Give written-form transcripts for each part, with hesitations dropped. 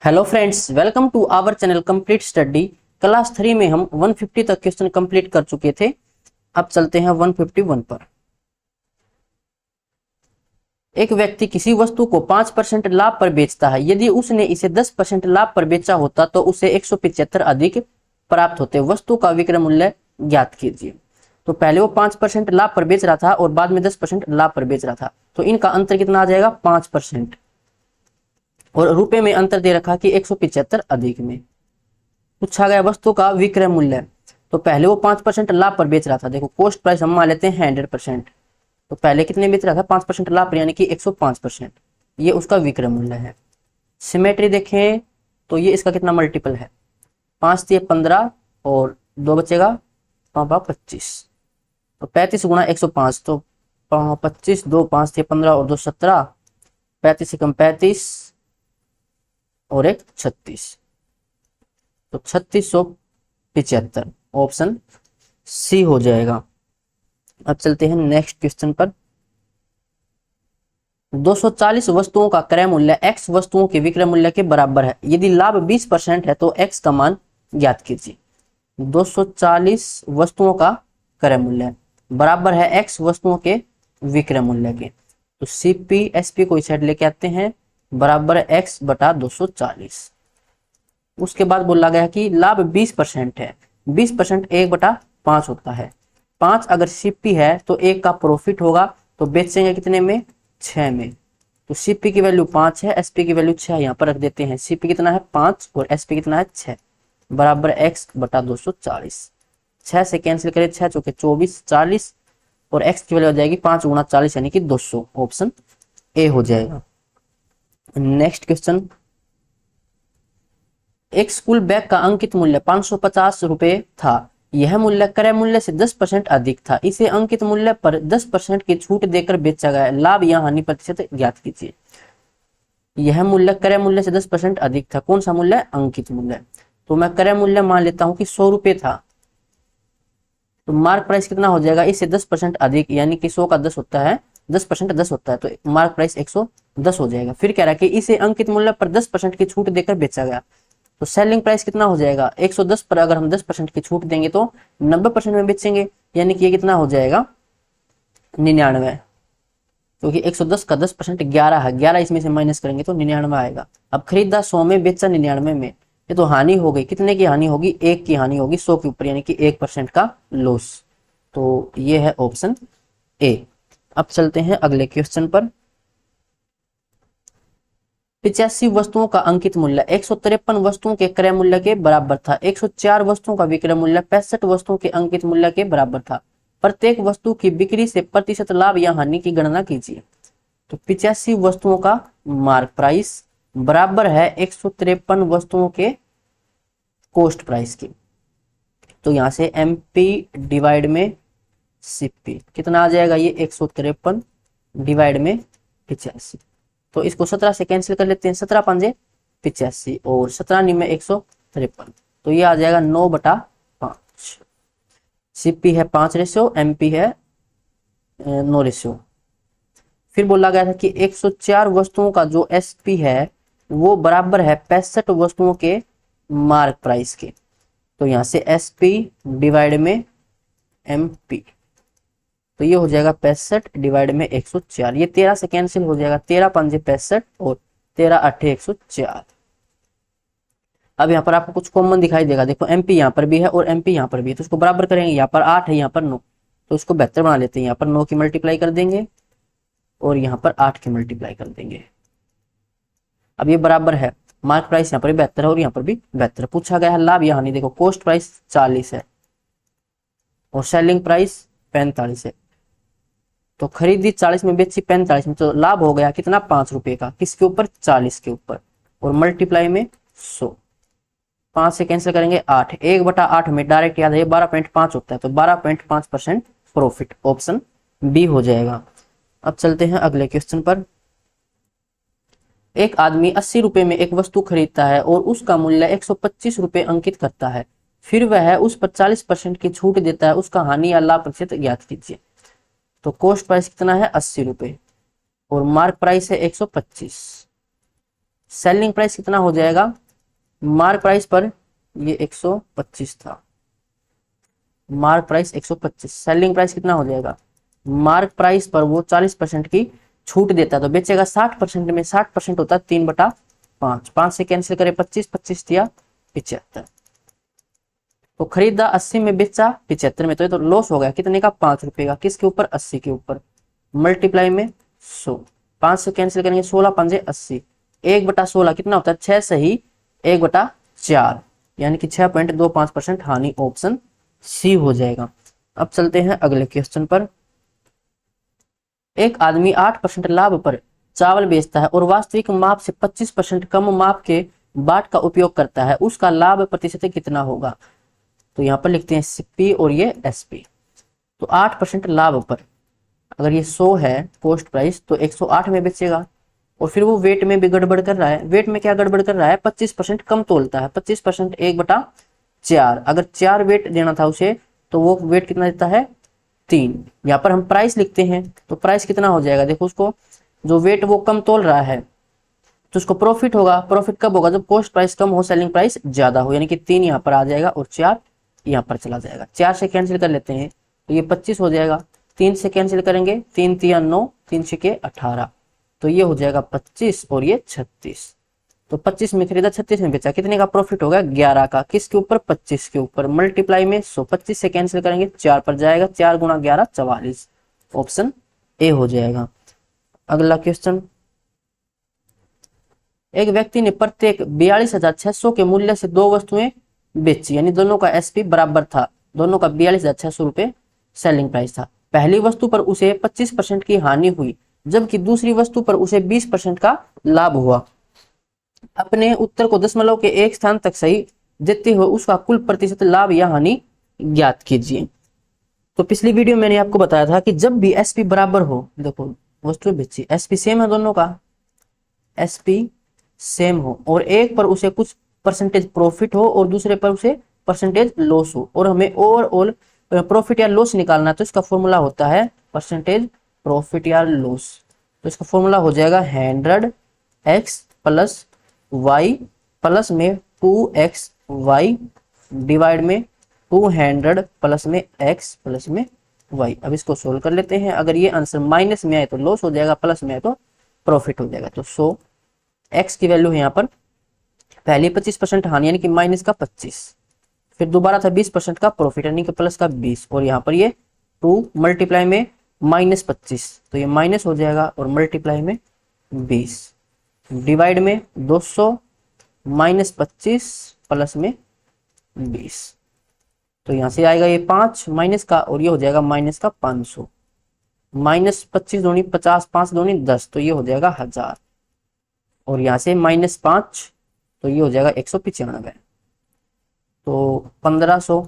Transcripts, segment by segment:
Hello friends, welcome to our channel complete study. Class 3 में हम 150 तक क्वेश्चन कंप्लीट कर चुके थे। अब चलते हैं 151 पर। एक व्यक्ति किसी वस्तु को 5% लाभ पर बेचता है। यदि उसने इसे 10% लाभ पर बेचा होता तो उसे 175 अधिक प्राप्त होते। वस्तु का विक्रय मूल्य ज्ञात कीजिए। तो पहले वो 5% लाभ पर बेच रहा था और बाद में 10% लाभ पर बेच रहा था, तो इनका अंतर कितना आ जाएगा? 5%। और रुपए में अंतर दे रखा कि 175 अधिक में। पूछा गया वस्तु का विक्रय मूल्य। तो पहले वो 5% लाभ पर बेच रहा था। देखो, कॉस्ट प्राइस हम मान लेते हैं 100%। तो पहले कितने बेच रहा था? 5% लाभ पर, यानी कि 105%। ये उसका विक्रय मूल्य है। सिमेट्री देखें तो ये इसका कितना मल्टीपल है? 5 से 15 और 2 बचेगा 25। तो 35 गुणा 105, तो 25, 2 5 से 15 और 2 17, 35 से कम 35 और एक 36, तो 3675 ऑप्शन सी हो जाएगा। अब चलते हैं नेक्स्ट क्वेश्चन पर। 240 वस्तुओं का क्रय मूल्य x वस्तुओं के विक्रय मूल्य के बराबर है। यदि लाभ 20% है तो x का मान ज्ञात कीजिए। 240 वस्तुओं का क्रय मूल्य बराबर है x वस्तुओं के विक्रय मूल्य के। तो सीपी एसपी को इस साइड लेके आते हैं, बराबर है x बटा 240। उसके बाद बोला गया कि लाभ 20% है। 20% 1/5 होता है। 5 अगर सीपी है तो 1 का प्रॉफिट होगा, तो बेचेंगे कितने में? 6 में। तो सीपी की वैल्यू 5 है, एसपी की वैल्यू 6 यहाँ पर रख देते हैं। सीपी कितना है? 5 और एसपी कितना है? 6, बराबर x बटा 240। 6 से कैंसिल करें, 6 चौके 24, 40 और x की वैल्यू आ जाएगी 5 गुणा 40 यानी कि 200। ऑप्शन ए हो जाएगा। Next question. एक स्कूल बैग का अंकित मूल्य 550 रुपए था। यह मूल्य क्रय मूल्य से 10% अधिक था। इसे अंकित मूल्य पर 10% की छूट देकर बेचा गया। लाभ या हानि प्रतिशत ज्ञात कीजिए। यह मूल्य क्रय मूल्य से 10% अधिक था। कौन सा मूल्य? अंकित मूल्य। तो मैं क्रय मूल्य मान लेता हूं कि 100 रुपए था। तो मार्क प्राइस कितना हो जाएगा? इससे 10% अधिक, यानी कि 100 का 10 होता है, 10% 10 होता है, तो मार्क प्राइस 110 हो जाएगा। फिर कह रहा है कि इसे अंकित मूल्य पर 10% की छूट देकर बेचा गया। तो सेलिंग प्राइस कितना हो जाएगा? 110 पर अगर हम 10% की छूट देंगे तो 90% में बेचेंगे, यानी कि ये कितना हो जाएगा? 99। क्योंकि 110 का 10% 11 है, 11 इसमें से माइनस करेंगे तो 99 आएगा। अब खरीदा 100 में, बेचा 99 में, ये तो हानि हो गई। कितने की हानि होगी? 1 की हानि होगी 100 के ऊपर, यानी कि 1% का लॉस। तो ये है ऑप्शन ए। अब चलते हैं अगले क्वेश्चन पर। 85 वस्तुओं का अंकित मूल्य 153 वस्तुओं के क्रय मूल्य के बराबर था। 104 वस्तुओं का विक्रय मूल्य 65 वस्तुओं के अंकित मूल्य के बराबर था। प्रत्येक वस्तु की बिक्री से प्रतिशत लाभ या हानि की गणना कीजिए। तो 85 वस्तुओं का मार्क प्राइस बराबर है 153 वस्तुओं के कॉस्ट प्राइस की। तो यहां से एमपी डिवाइड में सीपी कितना आ जाएगा? ये 153 डिवाइड में 85। तो इसको 17 से कैंसिल कर लेते हैं। 17 पंजे 85 और 17 में 153, तो ये आ जाएगा 9/5। सीपी है 5 रेशियो, एमपी है 9 रेशियो। फिर बोला गया था कि 104 वस्तुओं का जो एसपी है वो बराबर है 65 वस्तुओं के मार्क प्राइस के। तो यहां से एसपी डिवाइड में एमपी, तो ये हो जाएगा 65 डिवाइड में 104। ये 13 से कैंसिल हो जाएगा, 13 पंजे 65 और 13 अट्ठे 104। अब यहाँ पर आपको कुछ कॉमन दिखाई देगा। देखो, एमपी यहाँ पर भी है और एमपी यहाँ पर भी है, तो उसको बराबर करेंगे। यहाँ पर 8 है, यहाँ पर 9, तो इसको बेहतर बना लेते हैं। यहाँ पर 9 की मल्टीप्लाई कर देंगे और यहाँ पर 8 की मल्टीप्लाई कर देंगे। अब ये बराबर है, मार्क प्राइस यहाँ पर भी 72 है और यहाँ पर भी 72। पूछा गया है लाभ या हानि। देखो, कॉस्ट प्राइस 40 है और सेलिंग प्राइस 45 है। तो खरीदी 40 में, बेची 45 में, तो लाभ हो गया कितना? 5 रुपए का। किसके ऊपर? 40 के ऊपर। और मल्टीप्लाई में 100। 5 से कैंसिल करेंगे 8, 1/8 में डायरेक्ट याद है 12.5 होता है, तो 12.5% प्रॉफिट। ऑप्शन बी हो जाएगा। अब चलते हैं अगले क्वेश्चन पर। एक आदमी 80 रुपए में एक वस्तु खरीदता है और उसका मूल्य 125 रुपए अंकित करता है। फिर वह उस पर 40% की छूट देता है। उसका हानि या लाभ प्रतिशत ज्ञात कीजिए। तो कॉस्ट प्राइस कितना है? 80 रुपए और मार्क प्राइस है 125। सेलिंग प्राइस कितना हो जाएगा, मार्क प्राइस पर ये 125 था, मार्क प्राइस 125, सेलिंग प्राइस कितना हो जाएगा, मार्क प्राइस पर वो 40% की छूट देता है तो बेचेगा 60% में, 60% होता है 3/5, 5 से कैंसिल करें 25, 25 दिया 75, तो खरीदा 80 में, बेचा 75 में, तो ये तो लॉस हो गया कितने का, 5 रुपए का, किसके ऊपर, 80 के ऊपर, मल्टीप्लाई में 100, 5 से कैंसिल करेंगे 16 पंजे 80, 1/16 कितना होता है, 6 सही 1/4, यानी कि 6.25% हानि, ऑप्शन सी हो जाएगा। अब चलते हैं अगले क्वेश्चन पर। एक आदमी 8% लाभ पर चावल बेचता है और वास्तविक माप से 25% कम माप के बाट का उपयोग करता है, उसका लाभ प्रतिशत कितना होगा। तो यहाँ पर लिखते हैं सीपी और ये एसपी। तो 8% लाभ पर, अगर ये 100 है कॉस्ट प्राइस तो 108 में बेचेगा, और फिर वो वेट में भी गड़बड़ कर रहा है। वेट में क्या गड़बड़ कर रहा है, 25% कम तोलता है, 25% 1/4, अगर 4 वेट देना था उसे तो वो वेट कितना देता है, 3। यहाँ पर हम प्राइस लिखते हैं तो प्राइस कितना हो जाएगा, देखो उसको जो वेट वो कम तोल रहा है तो उसको प्रॉफिट होगा। प्रॉफिट कब होगा, जब कॉस्ट प्राइस कम हो, सेलिंग प्राइस ज्यादा हो, यानी कि 3 यहाँ पर आ जाएगा और 4 यहाँ पर चला जाएगा। 4 से कैंसिल कर लेते हैं तो ये 25 हो जाएगा, 3 से कैंसिल करेंगे 3 3 9, 3 6 18, तो ये हो जाएगा 25 और ये 36। तो 25 में खरीदा 36 में बेचा, कितने का प्रॉफिट होगा, 11 का, किसके ऊपर, 25 के ऊपर, मल्टीप्लाई में 100, 25 से कैंसिल करेंगे 4 पर जाएगा, 4 गुणा 11 44, ऑप्शन ए हो जाएगा। अगला क्वेश्चन, एक व्यक्ति ने प्रत्येक 42,600 के मूल्य से 2 वस्तुएं बेची, यानी दोनों का एसपी बराबर था, दोनों का 42,600 रुपए सेलिंग प्राइस था। पहली वस्तु पर उसे 25% की हानि हुई, जबकि दूसरी वस्तु पर उसे 20% का लाभ हुआ। अपने उत्तर को दशमलव के एक स्थान तक सही देते हुए उसका कुल प्रतिशत लाभ या हानि ज्ञात कीजिए। तो पिछली वीडियो में मैंने आपको बताया था कि जब भी एसपी बराबर हो, देखो वस्तु बेची, एसपी सेम है दोनों का, एसपी सेम हो और एक पर उसे कुछ परसेंटेज प्रॉफिट हो और दूसरे पर उसे परसेंटेज लॉस हो, और हमें ओवरऑल प्रॉफिट या लॉस निकालना है, तो इसका फॉर्मूला होता है परसेंटेज प्रॉफिट या लॉस। तो इसका फॉर्मूला हो जाएगा 100x प्लस y प्लस में 2xy डिवाइड में 200 प्लस में x प्लस में y। अब इसको सोल्व कर लेते हैं, अगर ये आंसर माइनस में आए तो लॉस हो जाएगा, प्लस में आए तो प्रॉफिट हो जाएगा। तो 100 x की वैल्यू है यहाँ पर पहले 25% हानि यानी कि माइनस का 25, फिर दोबारा था 20% का प्रॉफिट यानी कि प्लस का 20, और यहाँ पर ये 2 मल्टीप्लाई में -25 तो ये माइनस हो जाएगा, और मल्टीप्लाई में 20 डिवाइड में 200 -25 प्लस में 20, तो यहाँ से आएगा ये 5 माइनस का, और ये हो जाएगा माइनस का 500, -25 दूनी 50, 5 दूनी 10, तो ये हो जाएगा 1000, और यहाँ से -5 तो ये हो जाएगा 195, तो 1500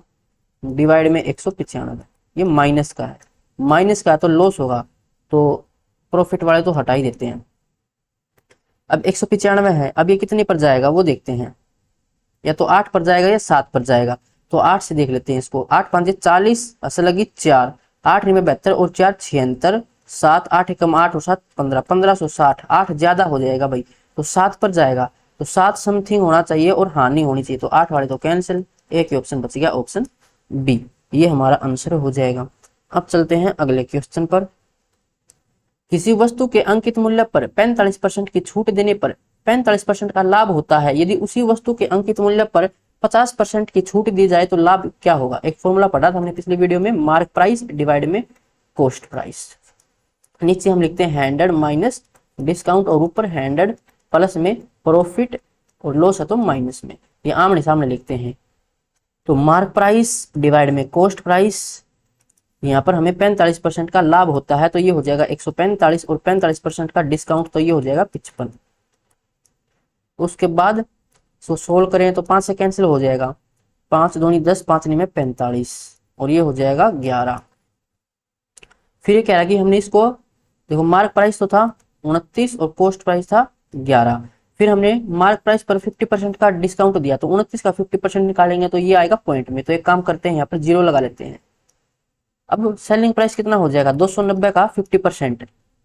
डिवाइड में 195, ये माइनस का है, माइनस का है तो लॉस होगा, तो प्रॉफिट वाले तो हटा ही देते हैं। अब 195 है, अब ये कितने पर जाएगा वो देखते हैं, या तो 8 पर जाएगा या 7 पर जाएगा, तो 8 से देख लेते हैं इसको, 8 5 40 असल लगी 4, 8 में 72 और 4 76, 7 8 कम 8 और 7 15, 1560, 8 ज्यादा हो जाएगा भाई, तो 7 पर जाएगा, तो 7 समथिंग होना चाहिए और हानि होनी चाहिए, तो 8 वाले तो कैंसिल, एक ही ऑप्शन बच गया, ऑप्शन बी, ये हमारा आंसर हो जाएगा। अब चलते हैं अगले क्वेश्चन पर। किसी वस्तु के अंकित मूल्य पर 45% की छूट देने पर 45% का लाभ होता है, यदि उसी वस्तु के अंकित मूल्य पर 50% की छूट दी जाए तो लाभ क्या होगा। एक फॉर्मूला पढ़ा था हमने पिछले वीडियो में, मार्क प्राइस डिवाइड में कॉस्ट प्राइस। नीचे हम लिखते हैं 100 माइनस डिस्काउंट और ऊपर 100 प्लस में प्रॉफिट और लॉस है तो माइनस में, ये आमने सामने लिखते हैं। तो मार्क प्राइस डिवाइड में कॉस्ट प्राइस, यहाँ पर हमें 45% का लाभ होता है तो ये हो जाएगा 145, और 45% का डिस्काउंट तो ये हो जाएगा 55। उसके बाद इसको सोल्व करें तो 5 से कैंसिल हो जाएगा, 5 दूनी 10, 5 में 45, और ये हो जाएगा 11। फिर ये कह रहा है कि हमने इसको देखो, मार्क प्राइस तो था 29 और कॉस्ट प्राइस था 11, फिर हमने मार्क प्राइस पर 50% का डिस्काउंट दिया, तो 29 का 50% निकालेंगे तो ये आएगा पॉइंट में, तो एक काम करते हैं यहाँ पर 0 लगा लेते हैं। अब सेलिंग प्राइस कितना हो जाएगा, 290 का 50%,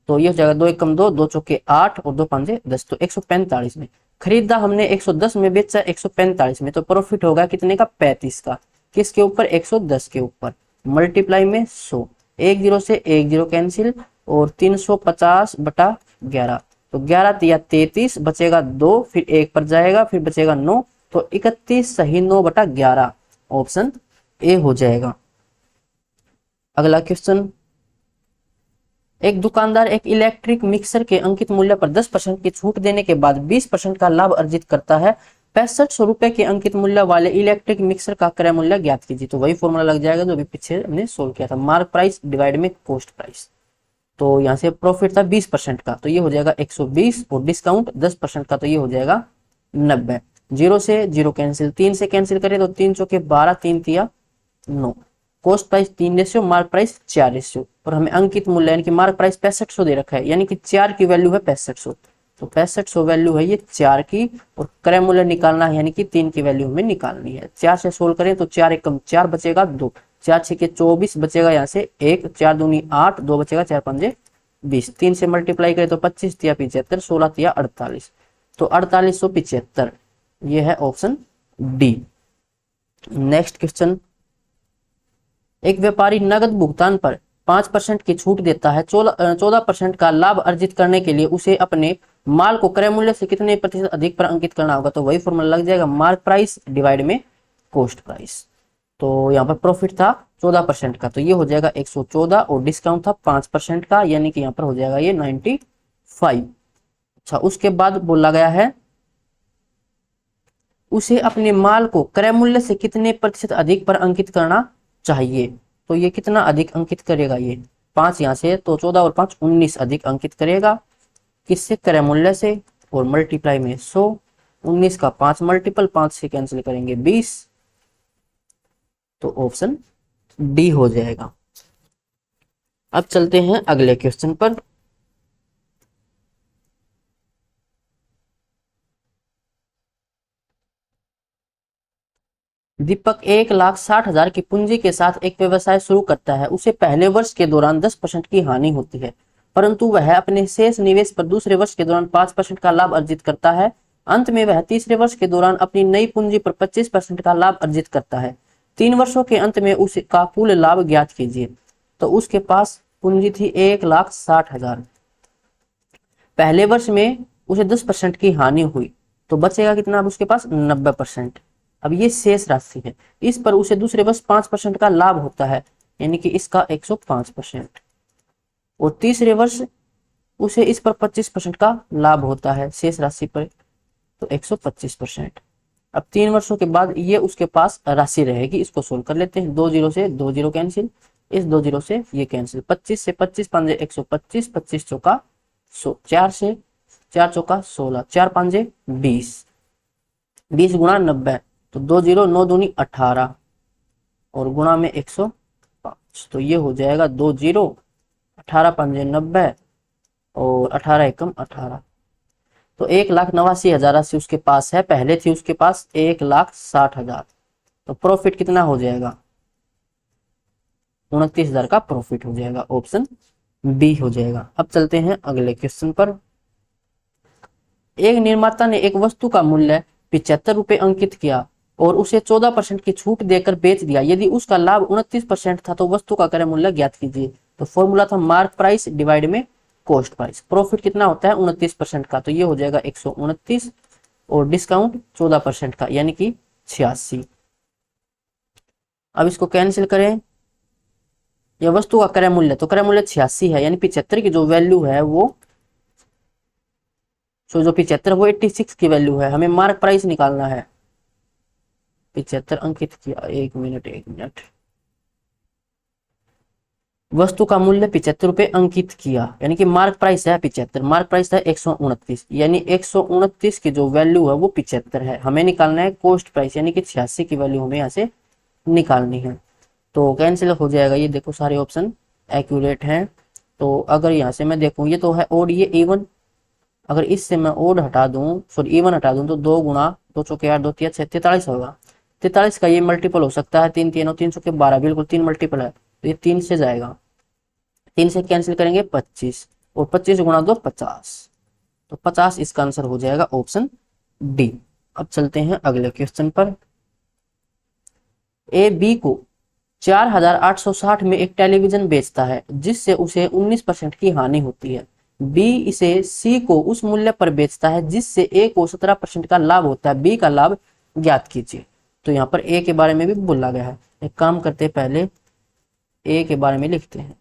तो ये हो जाएगा 2 1 कम 2, 2 चौके 8 और 2 5 10, तो 145 में खरीदा हमने 110 में, बेचा 145 में, तो प्रॉफिट होगा कितने का? 35 का। किसके ऊपर? 110 के ऊपर। मल्टीप्लाई में 100, एक जीरो से एक जीरो कैंसिल, और 350/11, तो 11 तिया 33, बचेगा 2, फिर 1 पर जाएगा, फिर बचेगा 9, तो 31 सही 9/11, ऑप्शन ए हो जाएगा। अगला क्वेश्चन, एक दुकानदार एक इलेक्ट्रिक मिक्सर के अंकित मूल्य पर 10% की छूट देने के बाद 20% का लाभ अर्जित करता है। 6500 रुपए के अंकित मूल्य वाले इलेक्ट्रिक मिक्सर का क्रय मूल्य ज्ञात कीजिए। तो वही फॉर्मूला लग जाएगा जो अभी पीछे हमने सोल्व किया था, मार्क प्राइस डिवाइड में कॉस्ट प्राइस। तो यहाँ से प्रॉफिट था 20% का, तो ये हो जाएगा 120, और डिस्काउंट 10% का, तो ये हो जाएगा 90। जीरो से जीरो कैंसिल, 3 से कैंसिल करें तो 3 चौके 12, 3 तिया 9, cost price 3 ratio, mark price 4 ratio, और हमें अंकित मूल्य यानी कि मार्क प्राइस 6500 दे रखा है, यानी कि 4 की वैल्यू है 6500, तो 6500 वैल्यू है ये 4 की, और क्रय मूल्य निकालना है यानी कि 3 की वैल्यू हमें निकालनी है। 4 से सोल्व करें तो 4 एकम 4, बचेगा 2, 4 छके 24, बचेगा यहाँ से 1, 4 दूनी 8, 2 बचेगा, 4 पंजे 20, 3 से मल्टीप्लाई करें तो 25 तिया 75, 16 तिया 48, तो 4875, ये है ऑप्शन डी। नेक्स्ट क्वेश्चन, एक व्यापारी नगद भुगतान पर 5% की छूट देता है। 14% का लाभ अर्जित करने के लिए उसे अपने माल को क्रय मूल्य से कितने प्रतिशत अधिक पर अंकित करना होगा? तो वही फॉर्मूला लग जाएगा, मार्क प्राइस डिवाइड में कॉस्ट प्राइस। तो यहाँ पर प्रॉफिट था 14% का, तो ये हो जाएगा 114, और डिस्काउंट था 5% का, यानी कि यहाँ पर हो जाएगा ये 95। अच्छा, उसके बाद बोला गया है उसे अपने माल को क्रय मूल्य से कितने प्रतिशत अधिक पर अंकित करना चाहिए। तो ये कितना अधिक अंकित करेगा? ये 5 यहाँ से, तो 14 और 5 19 अधिक अंकित करेगा। किससे? क्रय मूल्य से, और मल्टीप्लाई में 100, 19 का 5 मल्टीपल, 5 से कैंसिल करेंगे 20, तो ऑप्शन डी हो जाएगा। अब चलते हैं अगले क्वेश्चन पर। दीपक 1,60,000 की पूंजी के साथ एक व्यवसाय शुरू करता है। उसे पहले वर्ष के दौरान 10% की हानि होती है, परंतु वह अपने शेष निवेश पर दूसरे वर्ष के दौरान 5% का लाभ अर्जित करता है। अंत में वह तीसरे वर्ष के दौरान अपनी नई पूंजी पर 25% का लाभ अर्जित करता है। 3 वर्षों के अंत में उसका कुल लाभ ज्ञात कीजिए। तो उसके पास पूंजी थी 1,60,000, पहले वर्ष में उसे 10% की हानि हुई, तो बचेगा कितना? अब उसके पास 90%। अब ये शेष राशि है, इस पर उसे दूसरे वर्ष 5% का लाभ होता है, यानी कि इसका 105%, और तीसरे वर्ष उसे इस पर 25% का लाभ होता है शेष राशि पर, तो 125%। अब 3 वर्षों के बाद ये उसके पास राशि रहेगी, इसको सोल्व कर लेते हैं। 2 जीरो से 2 जीरो कैंसिल, इस 2 जीरो से ये कैंसिल, 25 से 25 पंजे 125, 25 चौका 100, 4 से 4 चौका 16, 4 पंजे 20, 20 गुणा 90, तो 2 जीरो 9 दूनी 18, और गुणा में 105, तो ये हो जाएगा 2 जीरो 18 पंजे 90, और 18 एकम 18, तो 1,89,000 राशि उसके पास है। पहले थी उसके पास 1,60,000, तो प्रॉफिट कितना हो जाएगा? 29,000 का प्रॉफिट हो जाएगा, ऑप्शन बी हो जाएगा। अब चलते हैं अगले क्वेश्चन पर। एक निर्माता ने एक वस्तु का मूल्य 75 रुपए अंकित किया और उसे 14% की छूट देकर बेच दिया। यदि उसका लाभ 29% था तो वस्तु का क्रय मूल्य ज्ञात कीजिए। तो फॉर्मूला था मार्क प्राइस डिवाइड में कॉस्ट प्राइस। प्रॉफिट कितना होता है? 29% का, तो ये हो जाएगा 129, और डिस्काउंट 14% का, यानी कि 86। अब इसको कैंसिल करें, यह वस्तु का क्रय मूल्य, तो क्रय मूल्य 86 है, यानी 75 की जो वैल्यू है वो, जो 75 वो 86 की वैल्यू है। हमें मार्क प्राइस निकालना है। 75 अंकित किया, एक मिनट, वस्तु का मूल्य 75 रुपए अंकित किया, यानी कि मार्क प्राइस है 75, मार्क प्राइस है 129, यानी 129 की जो वैल्यू है वो 75 है। हमें निकालना है कॉस्ट प्राइस, यानी कि 86 की वैल्यू हमें यहाँ से निकालनी है। तो कैंसिल हो जाएगा। ये देखो सारे ऑप्शन एक्यूरेट हैं। तो अगर यहाँ से मैं देखूँ, ये तो है ओड, ये इवन, अगर इससे मैं ओड हटा दूं, सॉरी इवन हटा दूं, तो 2 गुणा 2 चौके 8, 2 तिया 6, 43 होगा। 43 का ये मल्टीपल हो सकता है, 3 3 3 चौके 12, बिल्कुल 3 मल्टीपल है, तो ये 3 से जाएगा। 3 से कैंसिल करेंगे 25, और 25 गुणा 2 50, तो 50 इसका आंसर हो जाएगा ऑप्शन डी। अब चलते हैं अगले क्वेश्चन पर। ए बी को 4860 में एक टेलीविजन बेचता है जिससे उसे 19% की हानि होती है। बी इसे सी को उस मूल्य पर बेचता है जिससे ए को 17% का लाभ होता है। बी का लाभ ज्ञात कीजिए। तो यहाँ पर ए के बारे में भी बोला गया है। एक काम करते हैं, पहले ए के बारे में लिखते हैं।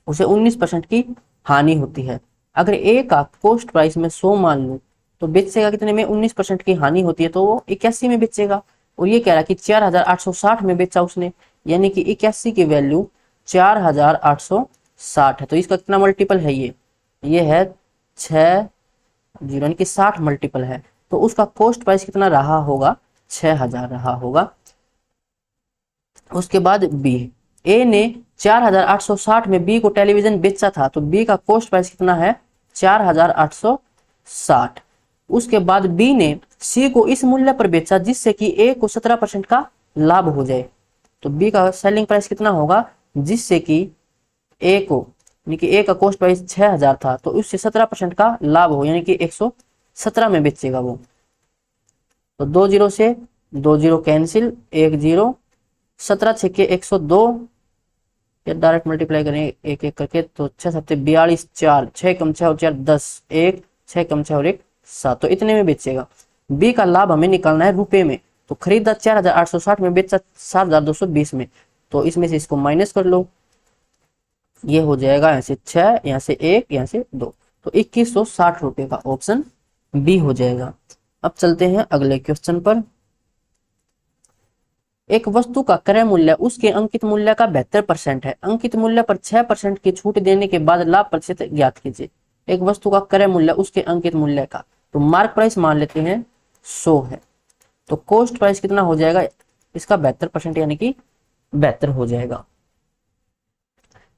उसे 19% की हानि होती है। अगर ए का कॉस्ट प्राइस में 100 मान लूं तो बेचेगा कितने में? 19% की हानि होती है तो वो 81 में बेचेगा। और ये कह रहा कि 4860 में बेचा उसने, यानी कि 81 की वैल्यू 4860 है। तो इसका कितना मल्टीपल है? ये है 6 जीरो, यानी कि 60 मल्टीपल है। तो उसका कॉस्ट प्राइस कितना रहा होगा? 6000 रहा होगा। उसके बाद बी, ए ने 4860 में बी को टेलीविजन बेचा था तो बी का कॉस्ट प्राइस कितना है? 4860। उसके बाद बी ने सी को इस मूल्य पर बेचा जिससे कि ए को 17% का लाभ हो जाए। तो बी का सेलिंग प्राइस कितना होगा? जिससे कि ए को, यानी कि ए का कॉस्ट प्राइस 6000 था तो उससे 17% का लाभ हो, यानी कि 117 में बेचेगा वो। तो 2 जीरो से 2 जीरो कैंसिल, 1 जीरो, 17 छक्के 102, या डायरेक्ट मल्टीप्लाई करें एक एक करके तो 6 सत्ते 42, 4 6 कम 6 और 4 10, 1 6 कम 6 और 1 7। तो इतने में बेचेगा। बी का लाभ हमें निकालना है रुपए में। तो खरीदा 4860 में, बेचा 7220 में। तो इसमें से इसको माइनस कर लो, ये हो जाएगा यहाँ से 6, यहाँ से 1, यहाँ से 2, तो 2160 रुपए का ऑप्शन बी हो जाएगा। अब चलते हैं अगले क्वेश्चन पर। एक वस्तु का क्रय मूल्य उसके अंकित मूल्य का 72% है। अंकित मूल्य पर 6% की छूट देने के बाद लाभ प्रतिशत ज्ञात कीजिए। एक वस्तु का क्रय मूल्य उसके अंकित मूल्य का, तो मार्क प्राइस मान लेते हैं 100 है। तो कॉस्ट प्राइस कितना हो जाएगा इसका? 72%, यानी कि 72 हो जाएगा।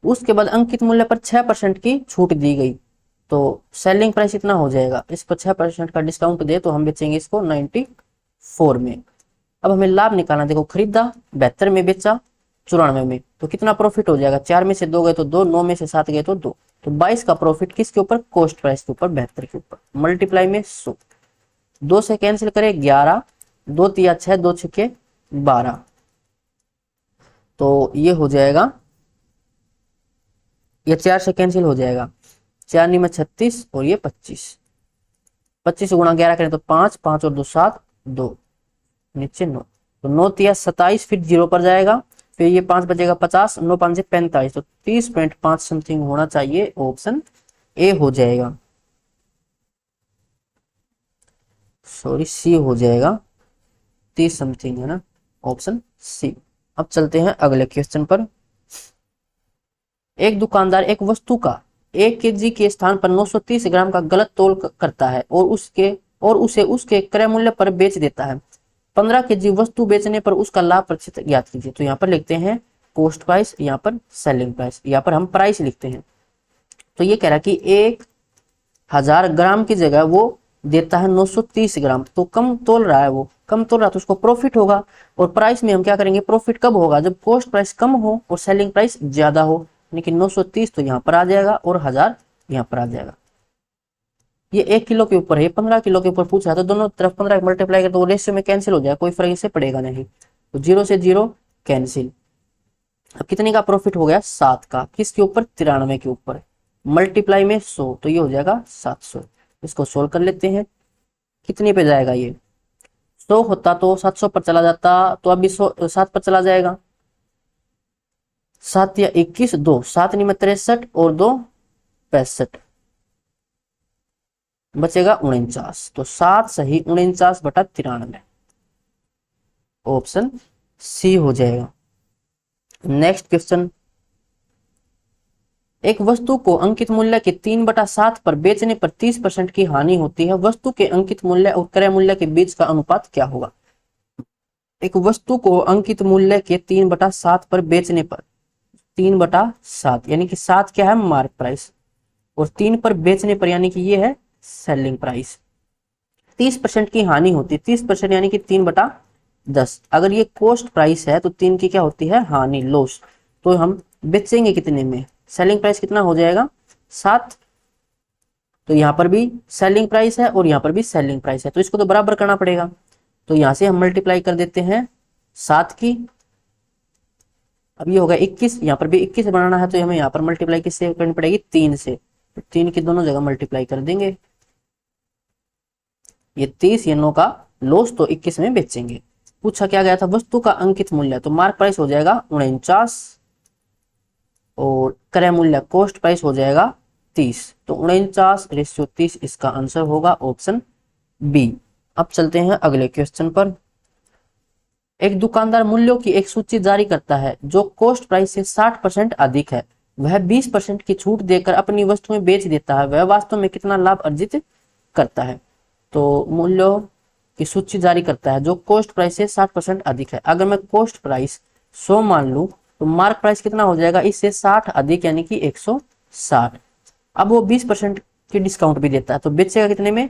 उसके बाद अंकित मूल्य पर 6% की छूट दी गई तो सेलिंग प्राइस कितना हो जाएगा? इस पर 6% का डिस्काउंट दे तो हम बेचेंगे इसको 94 में। अब हमें लाभ निकालना। देखो खरीदा 72 में, बेचा 94 में, तो कितना प्रॉफिट हो जाएगा? 4 में से 2 गए तो 2, 9 में से 7 गए तो 2, तो 22 का प्रॉफिट किसके ऊपर? कॉस्ट प्राइस के ऊपर, 72 के ऊपर। मल्टीप्लाई में 100, 2 से कैंसिल करें 11, 2 तिया 6, 2 छक्के 12, तो ये हो जाएगा, ये 4 से कैंसिल हो जाएगा, 4 में 36 और ये 25, 25 गुणा 11 करें तो 5, 5 और 2 7, 2 नीचे 9, तो 9 तिया 27, फिर 0 पर जाएगा, फिर ये 5 बचेगा 50, 9 5 से 45, तो 30.5 समथिंग होना चाहिए। ऑप्शन ए हो जाएगा, सॉरी सी हो जाएगा, 30 समथिंग है ना, ऑप्शन सी। अब चलते हैं अगले क्वेश्चन पर। एक दुकानदार एक वस्तु का 1 केजी के स्थान पर 930 ग्राम का गलत तोल करता है और उसे उसके क्रय मूल्य पर बेच देता है। 15 केजी वस्तु बेचने पर उसका लाभ प्रतिशत ज्ञात कीजिए। तो यहाँ पर लिखते हैं कॉस्ट प्राइस, यहाँ पर सेलिंग प्राइस, यहाँ पर हम प्राइस लिखते हैं। तो ये कह रहा है कि 1000 ग्राम की जगह वो देता है 930 ग्राम, तो कम तोल रहा है, वो कम तोल रहा है तो उसको प्रॉफिट होगा। और प्राइस में हम क्या करेंगे? प्रॉफिट कब होगा? जब कॉस्ट प्राइस कम हो और सेलिंग प्राइस ज्यादा हो, लेकिन 930 तो यहाँ पर आ जाएगा और 1000 यहाँ पर आ जाएगा। ये 1 किलो के ऊपर है, 15 किलो के ऊपर पूछा है तो दोनों तरफ 15 मल्टीप्लाई कर तो रेशियो में कैंसिल हो जाएगा, कोई फर्क इससे पड़ेगा नहीं। तो 0 से 0 कैंसिल। अब कितने का प्रॉफिट हो गया? 7 का। किसके ऊपर? 93 के ऊपर। मल्टीप्लाई में 100, तो ये हो जाएगा 700। इसको सोल्व कर लेते हैं। कितने पे जाएगा? ये 100 होता तो 700 पर चला जाता, तो अभी 7 पर चला जाएगा। 7 या 21, 2 7 में 63 और 2 65, बचेगा 49। तो 7 सही 49/93, ऑप्शन सी हो जाएगा। Next question. एक वस्तु को अंकित मूल्य के 3/7 पर बेचने पर 30% की हानि होती है। वस्तु के अंकित मूल्य और क्रय मूल्य के बीच का अनुपात क्या होगा? एक वस्तु को अंकित मूल्य के 3/7 पर बेचने पर, 3/7 यानी कि 7 क्या है? मार्क प्राइस, और 3 पर बेचने पर यानी कि ये है सेलिंग प्राइस। 30% की हानि होती है। 30% यानी कि 3/10। अगर ये कॉस्ट प्राइस है तो 3 की क्या होती है? हानि, लॉस। तो हम बेचेंगे कितने में? सेलिंग प्राइस कितना हो जाएगा? 7, तो यहाँ पर भी सेलिंग प्राइस है और यहाँ पर भी सेलिंग प्राइस है, तो इसको तो बराबर करना पड़ेगा। तो यहाँ से हम मल्टीप्लाई कर देते हैं 7 की, अब ये होगा 21, यहाँ पर भी 21 बनाना है तो हमें यहाँ पर मल्टीप्लाई किससे करनी पड़ेगी, 3 से, तो 3 की दोनों जगह मल्टीप्लाई कर देंगे। ये 30 ये 9 का लॉस, तो 21 में बेचेंगे। पूछा क्या गया था, वस्तु का अंकित मूल्य, तो मार्क प्राइस हो जाएगा 49 और क्रय मूल्य कॉस्ट प्राइस हो जाएगा 30, तो 49/30 इसका आंसर होगा ऑप्शन बी। अब चलते हैं अगले क्वेश्चन पर। एक दुकानदार मूल्यों की एक सूची जारी करता है जो कॉस्ट प्राइस से 60% अधिक है। वह 20% की छूट देकर अपनी वस्तुएं बेच देता है। वह वास्तव में कितना लाभ अर्जित करता है। तो मूल्यों की सूची जारी करता है जो कॉस्ट प्राइस से 60% अधिक है। अगर मैं कॉस्ट प्राइस 100 मान लूं तो मार्क प्राइस कितना हो जाएगा, इससे 60 अधिक यानी कि 160। अब वो 20% की डिस्काउंट भी देता है तो बेचेगा कितने में,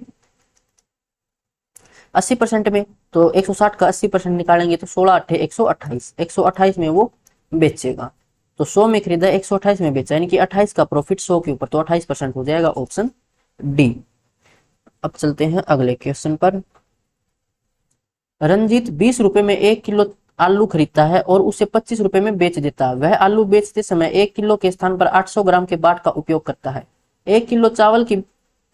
80% में। तो 160 का 80% निकालेंगे तो 16 8 128, 128 में वो बेचेगा। तो 100 में खरीदा 128 में बेचा, यानी कि 28 का प्रॉफिट 100 के ऊपर, तो 28% हो जाएगा ऑप्शन डी। अब चलते हैं अगले क्वेश्चन पर। रंजीत 20 रुपए में 1 किलो आलू खरीदता है और उसे 25 रुपए में बेच देता है। वह आलू बेचते समय 1 किलो के स्थान पर 800 ग्राम के बाट का उपयोग करता है। 1 किलो चावल की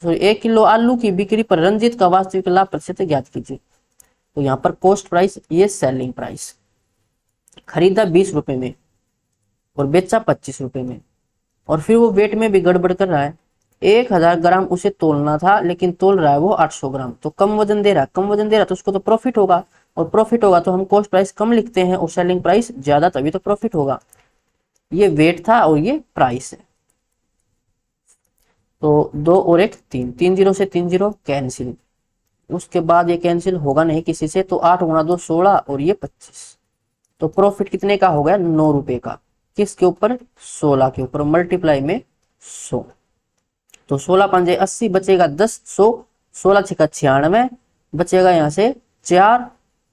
1 किलो आलू की बिक्री पर रंजीत का वास्तविक लाभ प्रतिशत ज्ञात कीजिए। तो यहाँ पर कॉस्ट प्राइस, ये सेलिंग प्राइस, खरीदा 20 रुपए में और बेचा 25 रुपए में, और फिर वो वेट में भी गड़बड़ कर रहा है। 1000 ग्राम उसे तोलना था लेकिन तोल रहा है वो 800 ग्राम, तो कम वजन दे रहा है, कम वजन दे रहा है तो उसको तो प्रॉफिट होगा, और प्रॉफिट होगा तो हम कॉस्ट प्राइस कम लिखते हैं और सेलिंग प्राइस ज्यादा, तभी तो प्रॉफिट होगा। ये वेट था और ये प्राइस है। तो 2 और 1 3, 3 0 से 3 0 कैंसिल, उसके बाद ये कैंसिल होगा नहीं किसी से, तो 8 गुणा 2 16 और ये 25। तो प्रॉफिट कितने का हो गया, 9 रुपए का। किसके ऊपर, 16 के ऊपर, मल्टीप्लाई में 100। तो 16 पंजे 80, बचेगा 10, 100, 16 छक्का 96, बचेगा यहाँ से 4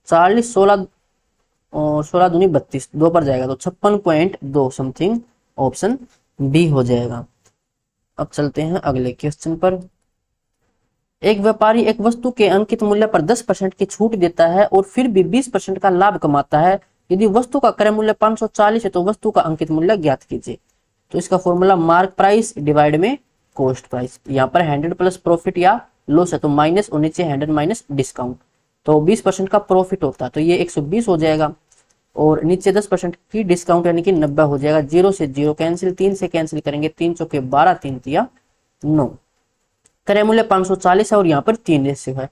40, 16 और 16 दूनी 32, 2 पर जाएगा तो 56.2 समथिंग, ऑप्शन बी हो जाएगा। अब चलते हैं अगले क्वेश्चन पर। एक व्यापारी एक वस्तु के अंकित मूल्य पर 10% की छूट देता है और फिर भी 20% का लाभ कमाता है। यदि वस्तु का क्रय मूल्य 540 है तो वस्तु का अंकित मूल्य ज्ञात कीजिए। तो इसका फॉर्मूला मार्क प्राइस डिवाइड में कॉस्ट प्राइस। यहाँ पर 100 प्लस प्रॉफिट या लॉस है तो माइनस और नीचे 100 माइनस डिस्काउंट, तो 20% का प्रॉफिट होता है तो ये 120 हो जाएगा, और नीचे 10% की डिस्काउंट यानी कि 90 हो जाएगा। 0 से 0 कैंसिल, 3 से कैंसिल करेंगे, 3 चौके 12, 3 तिया 9। क्रय मूल्य 540 है और यहाँ पर 3 रेशियो है,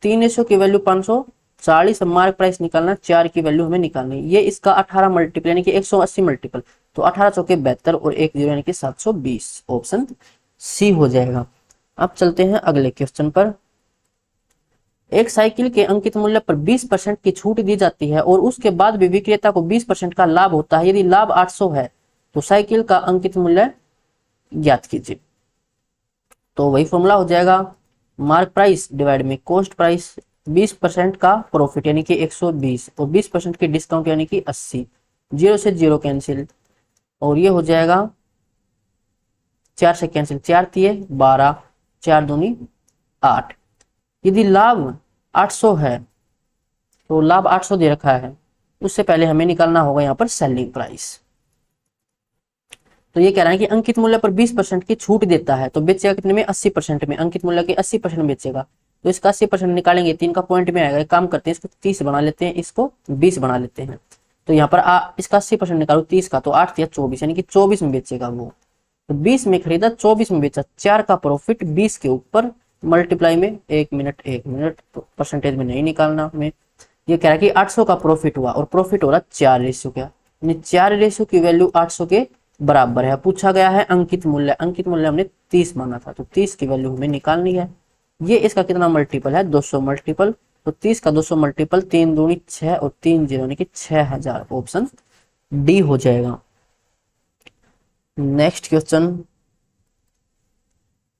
3 रेशियो की वैल्यू 540, मार्क प्राइस निकालना, 4 की वैल्यू हमें निकालनी। ये इसका 18 मल्टीपल यानी कि 180 मल्टीपल, तो 18 चौके 72 और 1 0 यानी कि 720, ऑप्शन सी हो जाएगा। अब चलते हैं अगले क्वेश्चन पर। एक साइकिल के अंकित मूल्य पर 20% की छूट दी जाती है और उसके बाद भी विक्रेता को 20% का लाभ होता है। यदि लाभ 800 है तो साइकिल का अंकित मूल्य ज्ञात कीजिए। तो वही फॉर्मूला हो जाएगा मार्क प्राइस डिवाइड में कॉस्ट प्राइस। 20% का प्रॉफिट यानी कि 120 और 20% की डिस्काउंट यानी कि 80, 0 से 0 कैंसिल, और ये हो जाएगा 4 से कैंसिल, 4 तिये 12, 4 दूनी 8। यदि लाभ 800 है तो लाभ 800 दे रखा है, उससे पहले हमें निकालना होगा यहाँ पर सेलिंग प्राइस। तो ये कह रहा है कि अंकित मूल्य पर 20% की छूट देता है तो बेचेगा कितने में, 80% में, अंकित मूल्य के 80% बेचेगा। तो इसका 80% निकालेंगे, 3 का पॉइंट में आएगा। एक काम करते हैं, इसको 30 बना लेते हैं, इसको 20 बना लेते हैं। तो यहाँ पर इसका 80% निकालो 30 का, तो 8 या 24 यानी कि 24 में बेचेगा वो। तो 20 में खरीदा, 24 में बेचा, 4 का प्रॉफिट 20 के ऊपर, मल्टीप्लाई में 1 मिनट परसेंटेज में नहीं निकालना हमें। ये कह रहा है कि 800 का प्रॉफिट हुआ और प्रॉफिट हो रहा 4 रेशियो का, यानी 4 रेशियो की वैल्यू 800 के बराबर है। पूछा गया है अंकित मूल्य, अंकित मूल्य हमने 30 माना था तो 30 की वैल्यू हमें निकालनी है। ये इसका कितना मल्टीपल है, 200 मल्टीपल, तो 30 का 200 मल्टीपल, 3 दूनी 6 और 3 0 यानी कि 6000, ऑप्शन डी हो जाएगा। Next question.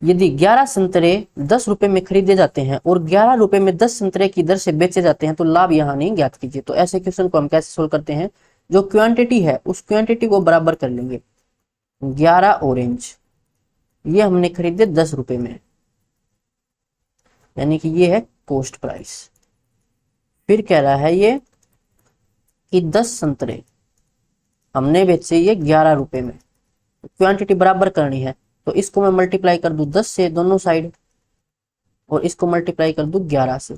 यदि 11 संतरे 10 रुपए में खरीदे जाते हैं और 11 रुपए में 10 संतरे की दर से बेचे जाते हैं तो लाभ यहाँ नहीं ज्ञात कीजिए। तो ऐसे क्वेश्चन को हम कैसे सोल्व करते हैं, जो क्वांटिटी है उस क्वांटिटी को बराबर कर लेंगे। 11 ऑरेंज ये हमने खरीदे 10 रुपए में, यानी कि ये है कॉस्ट प्राइस। फिर कह रहा है ये कि 10 संतरे हमने बेचे ये 11 रुपए में, क्वांटिटी बराबर करनी है, तो इसको मैं मल्टीप्लाई कर दूं 10 से दोनों साइड, और इसको मल्टीप्लाई कर दूं 11 से,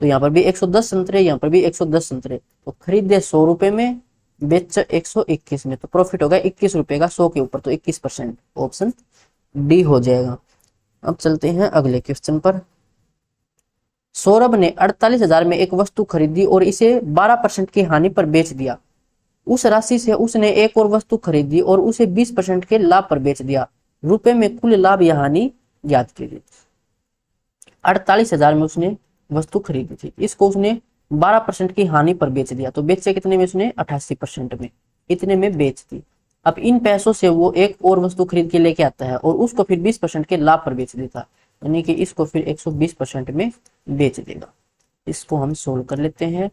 तो यहाँ पर भी 110 संतरे, यहाँ पर भी 110 संतरे, तो खरीदे 100 रुपए में, बेच 121 में, तो प्रॉफिट होगा 21 रुपए का 100 के ऊपर, तो 21%, ऑप्शन डी हो जाएगा। अब चलते हैं अगले क्वेश्चन पर। सौरभ ने 48,000 में एक वस्तु खरीदी और इसे 12% की हानि पर बेच दिया। उस राशि से उसने एक और वस्तु खरीदी और उसे 20% के लाभ पर बेच दिया। रुपए में कुल लाभ या हानि ज्ञात कीजिए। 48,000 में उसने वस्तु खरीदी थी, इसको उसने 12% की हानि पर बेच दिया, तो बेचे कितने में उसने 88% में, इतने में बेच दी। अब इन पैसों से वो एक और वस्तु खरीद के लेके आता है और उसको फिर 20% के लाभ पर बेच देता, यानी कि इसको फिर 120% में बेच देगा। इसको हम सोल्व कर लेते हैं।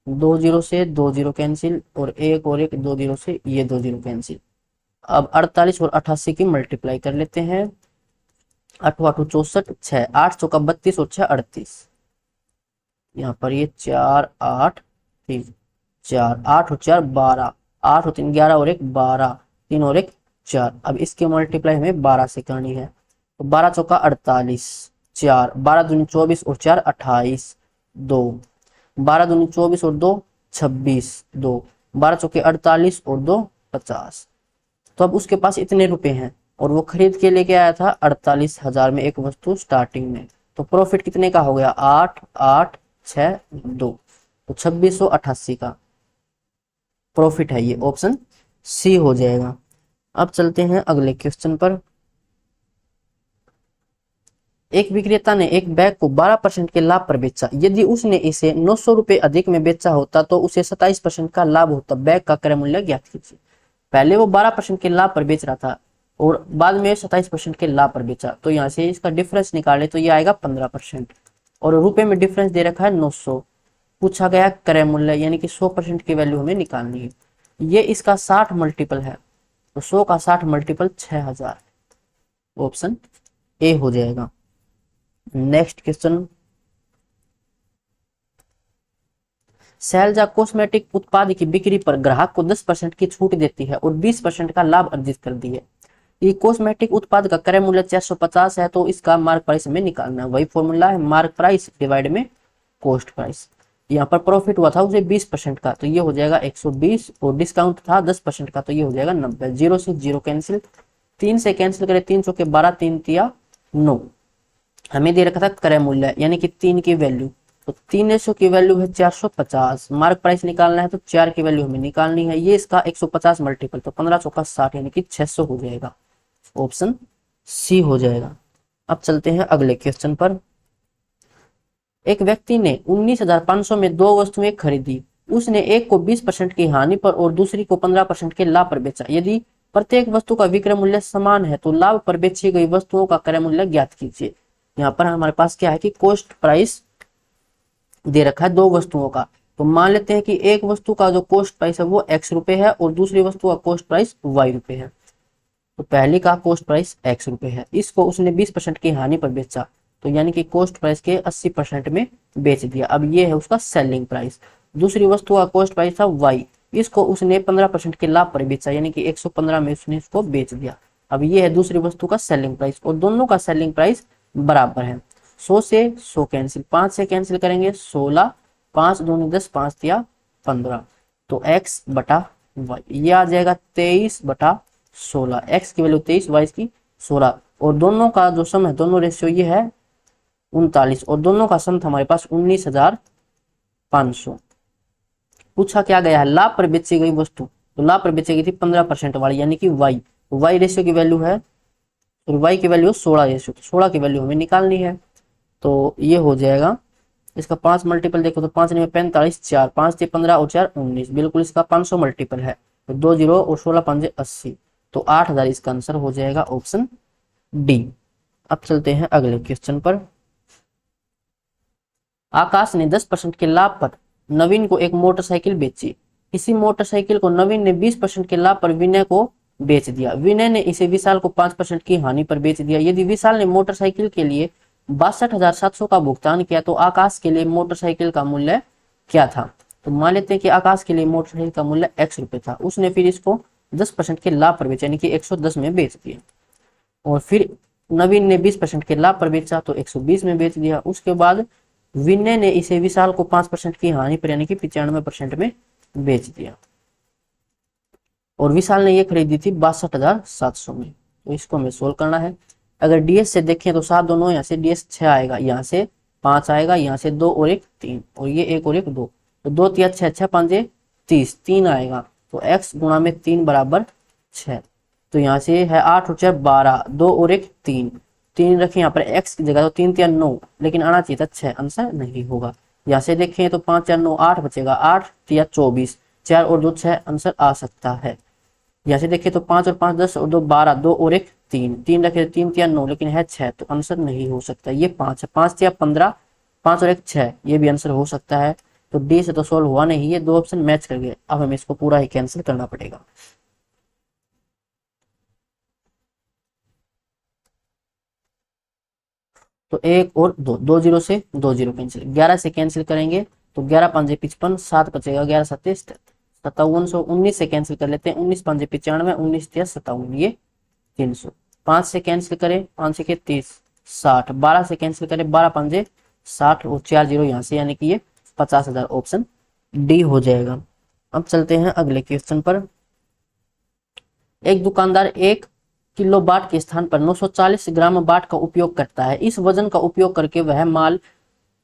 2 जीरो से 2 जीरो कैंसिल, और एक 2 जीरो से ये 2 जीरो कैंसिल। अब 48 और 88 की मल्टीप्लाई कर लेते हैं। 8 8 64, 6 8 चौका 32 और 6 38। यहाँ पर ये 4 8 3 4, 8 और 4 12, 8 और 3 11 और 1 12, 3 और 1 4। अब इसकी मल्टीप्लाई हमें 12 से करनी है, तो 12 चौका 48, 4 12 दूनी 24 और 4 28, 2 12 दूनी 24 और 2 26, 2 12 चौके 48 और 2 50। तो अब उसके पास इतने रुपए हैं और वो खरीद के लेके आया था 48,000 में एक वस्तु स्टार्टिंग में, तो प्रॉफिट कितने का हो गया 8 8 6 2, तो 2688 का प्रॉफिट है, ये ऑप्शन सी हो जाएगा। अब चलते हैं अगले क्वेश्चन पर। एक विक्रेता ने एक बैग को 12% के लाभ पर बेचा। यदि उसने इसे 900 रुपए अधिक में बेचा होता तो उसे 27% का लाभ होता। बैग का क्रय मूल्य ज्ञात कीजिए। पहले वो 12% के लाभ पर बेच रहा था और बाद में 27% के लाभ पर बेचा, तो यहाँ से इसका डिफरेंस निकाले तो ये आएगा 15%, और रुपए में डिफरेंस दे रखा है 900। पूछा गया क्रय मूल्य, यानी कि 100% की वैल्यू हमें निकालनी है। ये इसका 60 मल्टीपल है, तो 100 का 60 मल्टीपल 6000, ऑप्शन ए हो जाएगा। Next question. शैलजा कॉस्मेटिक उत्पाद की बिक्री पर ग्राहक को 10% की छूट देती है और 20% का लाभ अर्जित करती है। ये कॉस्मेटिक उत्पाद का क्रय मूल्य 450 है, तो इसका मार्क प्राइस हमें निकालना है। वही फॉर्मूला है, मार्क प्राइस डिवाइड में कॉस्ट प्राइस। यहाँ पर प्रॉफिट हुआ था उसे 20% का, तो ये हो जाएगा 120, और डिस्काउंट था 10% का, तो ये हो जाएगा 90। 0 से 0 कैंसिल, 3 से कैंसिल करें, 3 चौके 12, 3 तिया 9। हमें दे रखा था क्रय मूल्य, यानी कि 3 की वैल्यू, तो 3 की वैल्यू है 450। मार्क प्राइस निकालना है तो 4 की वैल्यू हमें निकालनी है। ये इसका 150 मल्टीपल, तो 15 चौका 60, यानी कि 600 हो जाएगा, ऑप्शन सी हो जाएगा। अब चलते हैं अगले क्वेश्चन पर। एक व्यक्ति ने 19,500 में 2 वस्तुएं खरीदी। उसने एक को 20% की हानि पर और दूसरी को 15% के लाभ पर बेचा। यदि प्रत्येक वस्तु का विक्रय मूल्य समान है तो लाभ पर बेची गई वस्तुओं का क्रय मूल्य ज्ञात कीजिए। यहाँ पर हमारे पास क्या है कि कॉस्ट प्राइस दे रखा है 2 वस्तुओं का, तो मान लेते हैं कि एक वस्तु का जो कॉस्ट प्राइस है वो x रुपए है और दूसरी वस्तु का कॉस्ट प्राइस y रुपए है। तो पहली का कॉस्ट प्राइस x रुपए है, इसको उसने 20% की हानि पर बेचा, तो यानी कि कॉस्ट प्राइस के 80% में बेच दिया। अब ये है उसका सेलिंग प्राइस। दूसरी वस्तु का कॉस्ट प्राइस था y, इसको उसने 15% के लाभ पर बेचा, यानी कि 115 में उसने इसको बेच दिया। अब ये है दूसरी वस्तु का सेलिंग प्राइस, और दोनों का सेलिंग प्राइस बराबर है। 100 से 100 कैंसिल, 5 से कैंसिल करेंगे 16, 5 दूनी 10, 5 तिया 15, तो x बटा y, ये आ जाएगा 23/16। x की वैल्यू 23, y की 16, और दोनों का जो सम है, दोनों रेशियो ये है 39, और दोनों का सम था हमारे पास 19,500। पूछा क्या गया है लाभ पर बेची गई वस्तु, तो लाभ पर बेची गई थी 15% वाली, यानी कि y। y रेशियो की वैल्यू है, और y की वैल्यू 16 रेशियो, तो 16 की वैल्यू हमें निकालनी है, तो ये हो जाएगा। इसका 5 मल्टीपल देखो तो 5 में 45, 4 5 से 15 और 4 19, बिल्कुल इसका 500 मल्टीपल है, तो 2 जीरो और 16 5 80, तो 8000 इसका आंसर हो जाएगा, ऑप्शन डी। अब चलते हैं अगले क्वेश्चन पर। आकाश ने 10% के लाभ पर नवीन को एक मोटरसाइकिल बेची। इसी मोटरसाइकिल को नवीन ने 20% के लाभ पर विनय को बेच दिया। विनय ने इसे विशाल को 5% की हानि पर बेच दिया। यदि विशाल ने मोटरसाइकिल के लिए 62,700 का भुगतान किया तो आकाश के लिए मोटरसाइकिल का मूल्य क्या था। तो मान लेते हैं कि आकाश के लिए मोटरसाइकिल का मूल्य x रुपए था, उसने फिर इसको 10% के लाभ पर बेचा, यानी कि 110 में बेच दिया। और फिर नवीन ने 20% के लाभ पर बेचा तो 120 में बेच दिया। उसके बाद विनय ने इसे विशाल को 5% की हानि पर यानी कि 95% में बेच दिया। और विशाल ने ये खरीदी थी 62,700 में। तो इसको हमें सोल्व करना है। अगर डीएस से देखें तो 7 2 9, यहाँ से डीएस 6 आएगा, यहाँ से 5 आएगा, यहाँ से 2 और 1 3, और ये 1 और 1 2, तो 2 3 6 6 5 30, 3 आएगा। तो x गुणा में 3 बराबर 6। तो यहाँ से है 8 और 6 12, 2 और 1 3, 3 रखें यहाँ पर x की जगह, तो 3 3 9, लेकिन आना चाहिए था 6, आंसर नहीं होगा। यहाँ से देखें तो 5 4 9 8 बचेगा, 8 3 24, 4 और 2 6, आंसर आ सकता है। यहाँ से देखिए तो 5 और 5 10 और 2 12, 2 और 1 3, 3 रखे 3 3 9, लेकिन है 6, तो आंसर नहीं हो सकता। ये 5 है, 5 3 15, 5 और 1 6, ये भी आंसर हो सकता है। तो डी से तो सोल्व हुआ नहीं, ये दो ऑप्शन मैच कर गए। अब हमें इसको पूरा ही कैंसिल करना पड़ेगा। तो 1 और 2, 2 जीरो से 2 जीरो कैंसिल, 11 से कैंसिल करेंगे तो 11 5 55, 7 बचेगा, 11 7 57, 19 से कैंसिल कर लेते हैं, 19 5 95, 19 57, ये 300। 5 से कैंसिल करें, 5 से 30, 60, 12 से कैंसिल करें, 12 5 60 और 4 जीरो यहाँ से, यानी कि ये 50,000, ऑप्शन डी हो जाएगा। अब चलते हैं अगले क्वेश्चन पर। एक दुकानदार 1 किलो बाट के स्थान पर 940 ग्राम बाट का उपयोग करता है। इस वजन का उपयोग करके वह माल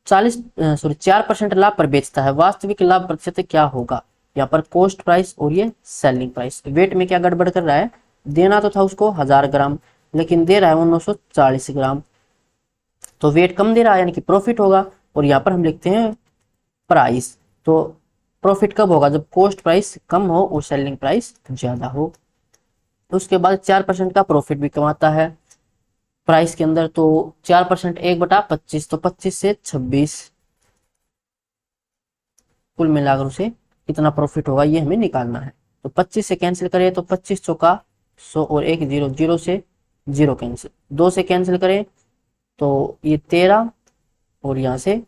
4% लाभ पर बेचता है। वास्तविक लाभ प्रतिशत क्या होगा। यहाँ पर कॉस्ट प्राइस और ये सेलिंग प्राइस। वेट में क्या गड़बड़ कर रहा है, देना तो था उसको 1000 ग्राम, लेकिन दे रहा है वो 940 ग्राम, तो वेट कम दे रहा है, यानी कि प्रॉफिट होगा। और यहाँ पर हम लिखते हैं प्राइस, तो प्रॉफिट कब होगा, जब कॉस्ट प्राइस कम हो और सेलिंग प्राइस ज्यादा हो। तो उसके बाद 4% का प्रॉफिट भी कमाता है प्राइस के अंदर, तो 4% 1/25, तो 25 से 26, कुल मिलाकर उसे कितना प्रॉफिट होगा ये हमें निकालना है। तो 25 से कैंसिल करें तो 25 चौका 100 और 1 0, 0 से 0 कैंसिल, 2 से कैंसिल करें तो ये 13, और यहाँ से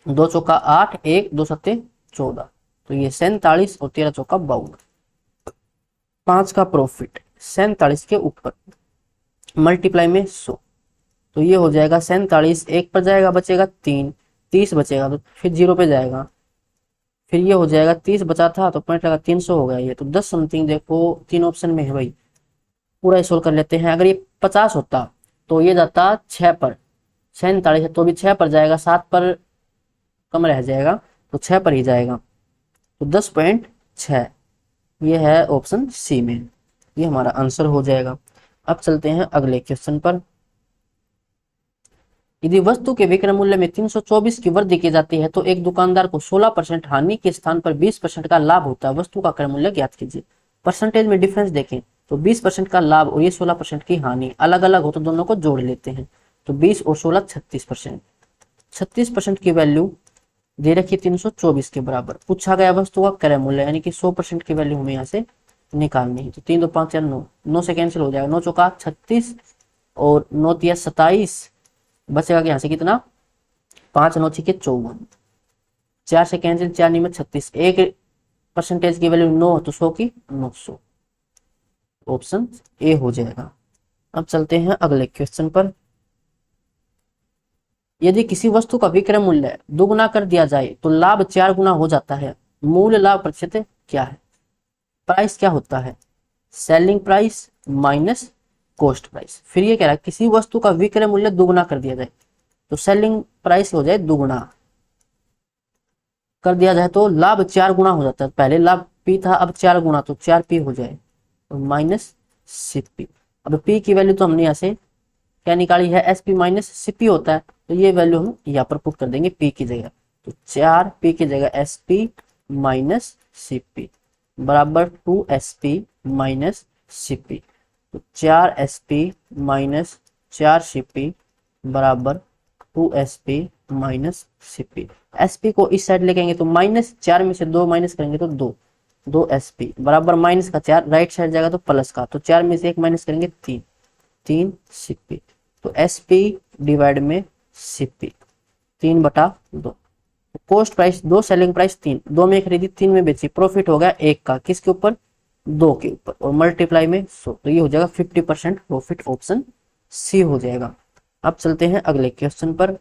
2 चौका 8, 1 2 सत्ते 14, तो ये 47 और 13 चौका 52। 5 का प्रॉफिट 47 के ऊपर मल्टीप्लाई में 100, तो ये हो जाएगा 47, 1 पर जाएगा बचेगा 3, 30 बचेगा तो फिर 0 पे जाएगा, फिर ये हो जाएगा 30 बचा था तो पॉइंट लगा 300 हो गया ये, तो 10 समथिंग देखो 3 ऑप्शन में है भाई। पूरा ही सोल्व कर लेते हैं। अगर ये 50 होता तो ये जाता 6 पर, 47 है तो भी 6 पर जाएगा, 7 पर कम रह जाएगा तो 6 पर ही जाएगा, तो 10.6, ये है ऑप्शन सी में, ये हमारा आंसर हो जाएगा। अब चलते हैं अगले क्वेश्चन पर। यदि वस्तु के विक्रय मूल्य में 324 की वृद्धि की जाती है तो एक दुकानदार को 16% हानि के स्थान पर 20% का लाभ होता है। वस्तु का क्रय मूल्य ज्ञात कीजिए। परसेंटेज में डिफरेंस देखें तो 20% का लाभ और ये 16% की हानि, अलग अलग हो तो दोनों को जोड़ लेते हैं, तो 20 और 16 36%। 36% की वैल्यू दे रखी 324 के बराबर। पूछा गया वस्तु का क्रय मूल्य, यानी कि 100% की वैल्यू हमें यहाँ से निकालनी है। तो 3 2 5 4 9, 9 से कैंसिल हो जाएगा, 9 चौका 36 और 9 तिया 27, बचेगा यहाँ से कितना 5 9 6 54, 4 से कैंसिल, 4 9 में 36, एक परसेंटेज की वैल्यू 9 तो 100 की 900, ऑप्शन ए हो जाएगा। अब चलते हैं अगले क्वेश्चन पर। यदि किसी वस्तु का विक्रय मूल्य दुगुना कर दिया जाए तो लाभ 4 गुना हो जाता है। मूल लाभ प्रतिशत क्या है। प्राइस क्या होता है, selling price minus cost price. फिर ये कह रहा है किसी वस्तु का विक्रय मूल्य दुगुना कर दिया जाए, तो सेलिंग प्राइस हो जाए दुगुना कर दिया जाए तो लाभ 4 गुना हो जाता है। पहले लाभ पी था, अब 4 गुना, तो 4 पी हो जाए, तो माइनस सीपी। अब पी की वैल्यू तो हमने यहाँ से क्या निकाली है, एस पी माइनस सीपी होता है, तो ये वैल्यू हम यहाँ पर पुट कर देंगे पी की जगह, तो 4 पी की जगह एस पी माइनस सीपी बराबर 2 एस पी माइनस सीपी, तो 4 एस पी माइनस 4 सीपी बराबर 2 S P minus CP. S P को इस साइड लेके आएंगे तो -4 में से 2 माइनस करेंगे तो 2, 2 SP बराबर माइनस का 4, राइट साइड जाएगा तो प्लस का, तो 4 में से 1 माइनस करेंगे 3, 3 CP, तो SP डिवाइड में CP 3/2। Cost price 2, selling price 3, 2 में खरीदी 3 में बेची, प्रॉफिट हो गया 1 का, किसके ऊपर 2 के ऊपर, और मल्टीप्लाई में 100, तो ये हो जाएगा 50% प्रॉफिट, ऑप्शन सी हो जाएगा। अब चलते हैं अगले क्वेश्चन पर।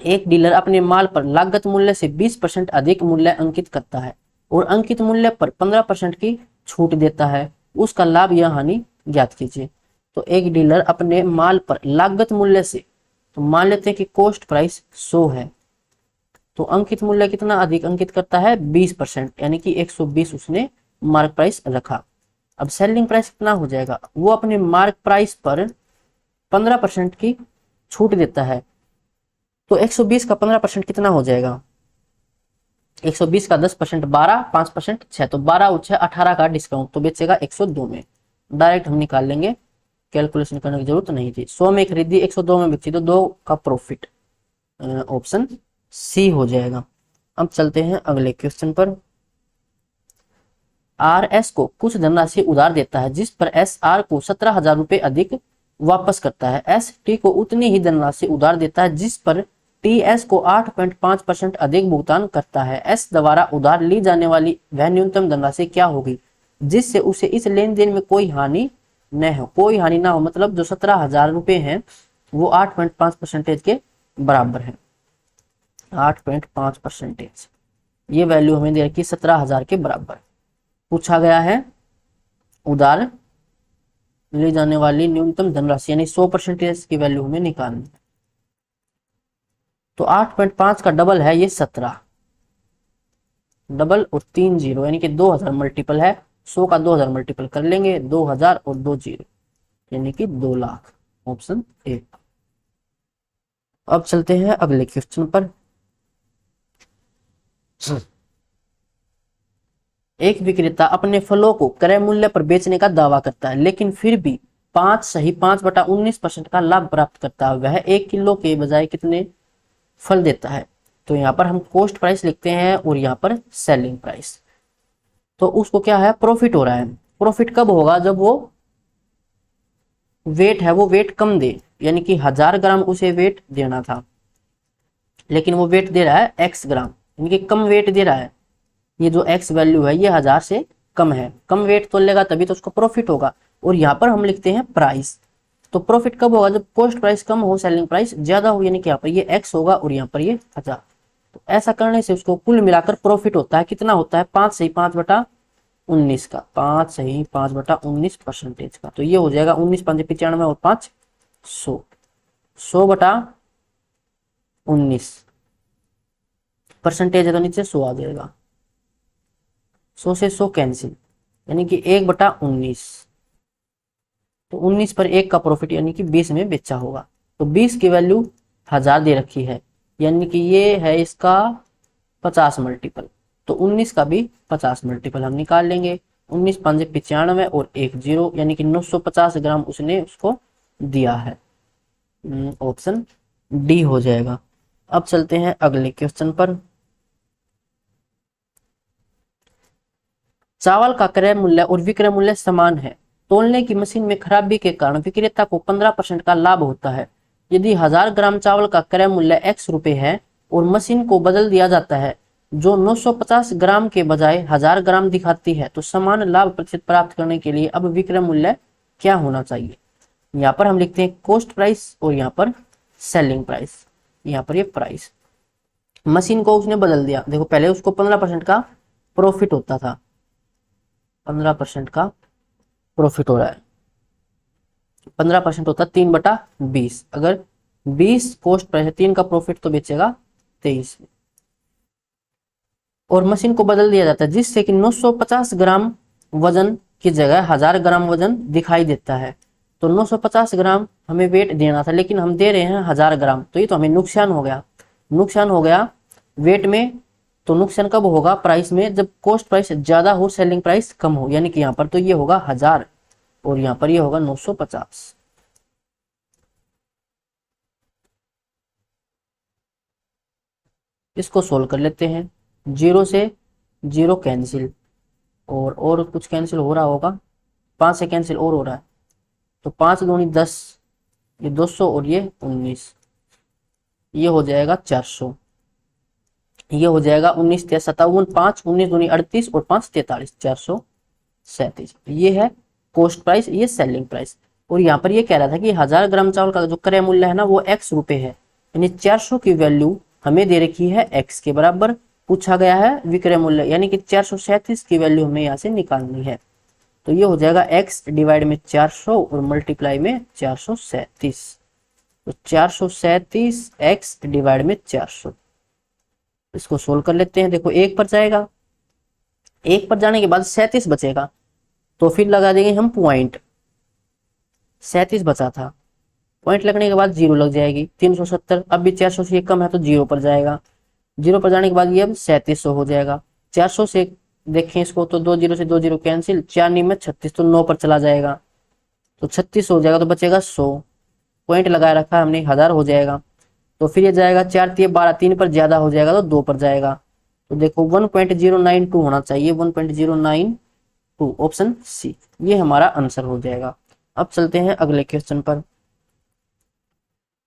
एक डीलर अपने माल पर लागत मूल्य से 20% अधिक मूल्य अंकित करता है और अंकित मूल्य पर 15% की छूट देता है, उसका लाभ या हानि ज्ञात कीजिए। तो एक डीलर अपने माल पर लागत मूल्य से, तो मान लेते हैं कि कॉस्ट प्राइस 100 है, तो अंकित मूल्य कितना अधिक अंकित करता है 20%, यानी कि 120 उसने मार्क प्राइस रखा। अब सेलिंग प्राइस कितना हो जाएगा, वो अपने मार्क प्राइस पर 15% की छूट देता है, तो 120 का 15% कितना हो जाएगा, 120 का 10% 12, 5% 6, तो 12 और 6 18 का डिस्काउंट, तो बेचेगा 102 में। डायरेक्ट हम निकाल लेंगे, कैलकुलेशन करने की जरूरत नहीं थी। 100 में खरीदी 102 में बेची, तो 2 का प्रॉफिट, ऑप्शन सी हो जाएगा। अब चलते हैं अगले क्वेश्चन पर। RS को कुछ धनराशि उधार देता है जिस पर SR को 17,000 रुपए अधिक वापस करता है। ST को उतनी ही धनराशि उधार देता है जिस पर TS को 8.5% अधिक भुगतान करता है। S द्वारा उधार ली जाने वाली वह न्यूनतम धनराशि क्या होगी जिससे उसे इस लेन देन में कोई हानि न हो, कोई हानि ना हो, मतलब जो 17,000 रुपए हैं वो 8.5% के बराबर है। 8.5%, ये वैल्यू हमें दे रखी 17,000 के बराबर। पूछा गया है उधार ली जाने वाली न्यूनतम धनराशि, यानी 100% की वैल्यू हमें निकालनी है। तो 8.5 का डबल है ये 17, डबल और 3 जीरो, यानी कि 2000 मल्टीपल है, 100 का 2000 मल्टीपल कर लेंगे, 2000 और 2 जीरो, यानी कि 2 लाख, ऑप्शन ए। अब चलते हैं अगले क्वेश्चन पर। एक विक्रेता अपने फलों को क्रय मूल्य पर बेचने का दावा करता है लेकिन फिर भी 5/19% का लाभ प्राप्त करता है। वह 1 किलो के बजाय कितने फल देता है। तो यहाँ पर हम कॉस्ट प्राइस लिखते हैं और यहाँ पर सेलिंग प्राइस, तो उसको क्या है प्रॉफिट हो रहा है। प्रॉफिट कब होगा, जब वो वेट है वो वेट कम दे, यानी कि 1000 ग्राम उसे वेट देना था लेकिन वो वेट दे रहा है x ग्राम, यानी कि कम वेट दे रहा है। ये जो x वैल्यू है ये 1000 से कम है, कम वेट तो लेगा तभी तो उसको प्रॉफिट होगा। और यहाँ पर हम लिखते हैं प्राइस, तो प्रॉफिट कब होगा, जब कॉस्ट प्राइस कम हो सेलिंग प्राइस ज्यादा हो, यानी कि यहाँ पर ये x होगा और यहाँ पर ये 1000। तो ऐसा करने से उसको कुल मिलाकर प्रॉफिट होता है, कितना होता है 5/5/19 का, 5/5/19% का। तो ये हो जाएगा 19 5 95 और 5 100, 100/19% है तो नीचे 100 आ जाएगा, 100 से 100 कैंसिल, यानी कि 1/19, तो 19 पर 1 का प्रॉफिट यानी कि 20 में बेचा होगा। तो 20 की वैल्यू 1000 दे रखी है, यानी कि ये है इसका 50 मल्टीपल, तो 19 का भी 50 मल्टीपल हम निकाल लेंगे। 19 5 95 और 1 जीरो, यानी कि 950 ग्राम उसने उसको दिया है, ऑप्शन डी हो जाएगा। अब चलते हैं अगले क्वेश्चन पर। चावल का क्रय मूल्य और विक्रय मूल्य समान है, तौलने की मशीन में खराबी के कारण विक्रेता को 15% का लाभ होता है। यदि 1000 ग्राम चावल का क्रय मूल्य x रुपए है और मशीन को बदल दिया जाता है जो 950 ग्राम के बजाय 1000 ग्राम दिखाती है, तो समान लाभ प्रतिशत प्राप्त करने के लिए अब विक्रय मूल्य क्या होना चाहिए। यहाँ पर हम लिखते हैं कॉस्ट प्राइस और यहाँ पर सेलिंग प्राइस, यहाँ पर ये प्राइस। मशीन को उसने बदल दिया, देखो पहले उसको 15% का प्रॉफिट होता था, 15% का प्रॉफिट हो रहा है, 15% होता है 3/20, अगर 20 कॉस्ट प्राइस है, 3 का प्रॉफिट तो बेचेगा 23 में। और मशीन को बदल दिया जाता है जिससे कि 950 ग्राम वजन की जगह 1000 ग्राम वजन दिखाई देता है। तो 950 ग्राम हमें वेट देना था लेकिन हम दे रहे हैं 1000 ग्राम, तो ये तो हमें नुकसान हो गया, नुकसान हो गया वेट में। तो नुकसान कब होगा प्राइस में, जब कॉस्ट प्राइस ज्यादा हो सेलिंग प्राइस कम हो, यानी कि यहाँ पर तो ये होगा 1000 और यहाँ पर ये होगा 950। इसको सोल्व कर लेते हैं, 0 से जीरो कैंसिल, और कुछ कैंसिल हो रहा होगा, 5 से कैंसिल और हो रहा है, तो 5 दूनी 10, ये 200 और ये 19, ये हो जाएगा 400, ये हो जाएगा 19 या 57, 5 19 दूनी 38 और 5 43, 437। ये है कॉस्ट प्राइस, ये सेलिंग प्राइस। और यहाँ पर ये कह रहा था कि 1000 ग्राम चावल का जो क्रय मूल्य है ना वो x रुपए है, यानी 400 की वैल्यू हमें दे रखी है x के बराबर, पूछा गया है विक्रय मूल्य, यानी कि 437 की वैल्यू हमें यहाँ से निकालनी है। तो ये हो जाएगा x डिवाइड में 400 और मल्टीप्लाई में 437, तो 437 x डिवाइड में 400। इसको सोल्व कर लेते हैं। देखो एक पर जाएगा, एक पर जाने के बाद 37 बचेगा, तो फिर लगा देंगे हम पॉइंट, 37 बचा था, पॉइंट लगने के बाद जीरो लग जाएगी, 370, अब भी 400 से कम है तो जीरो पर जाएगा, जीरो पर जाने के बाद ये अब 3700 हो जाएगा। 400 से देखें इसको तो 2 जीरो से 2 जीरो कैंसिल, 4 9 में 36, तो 9 पर चला जाएगा, तो 36 हो जाएगा, तो बचेगा 100, पॉइंट लगाए रखा है हमने, 1000 हो जाएगा। तो फिर ये जाएगा 4 3 12, 3 पर ज्यादा हो जाएगा तो 2 पर जाएगा, तो देखो 1.092 होना चाहिए, 1.092, ऑप्शन सी, ये हमारा आंसर हो जाएगा। अब चलते हैं अगले क्वेश्चन पर।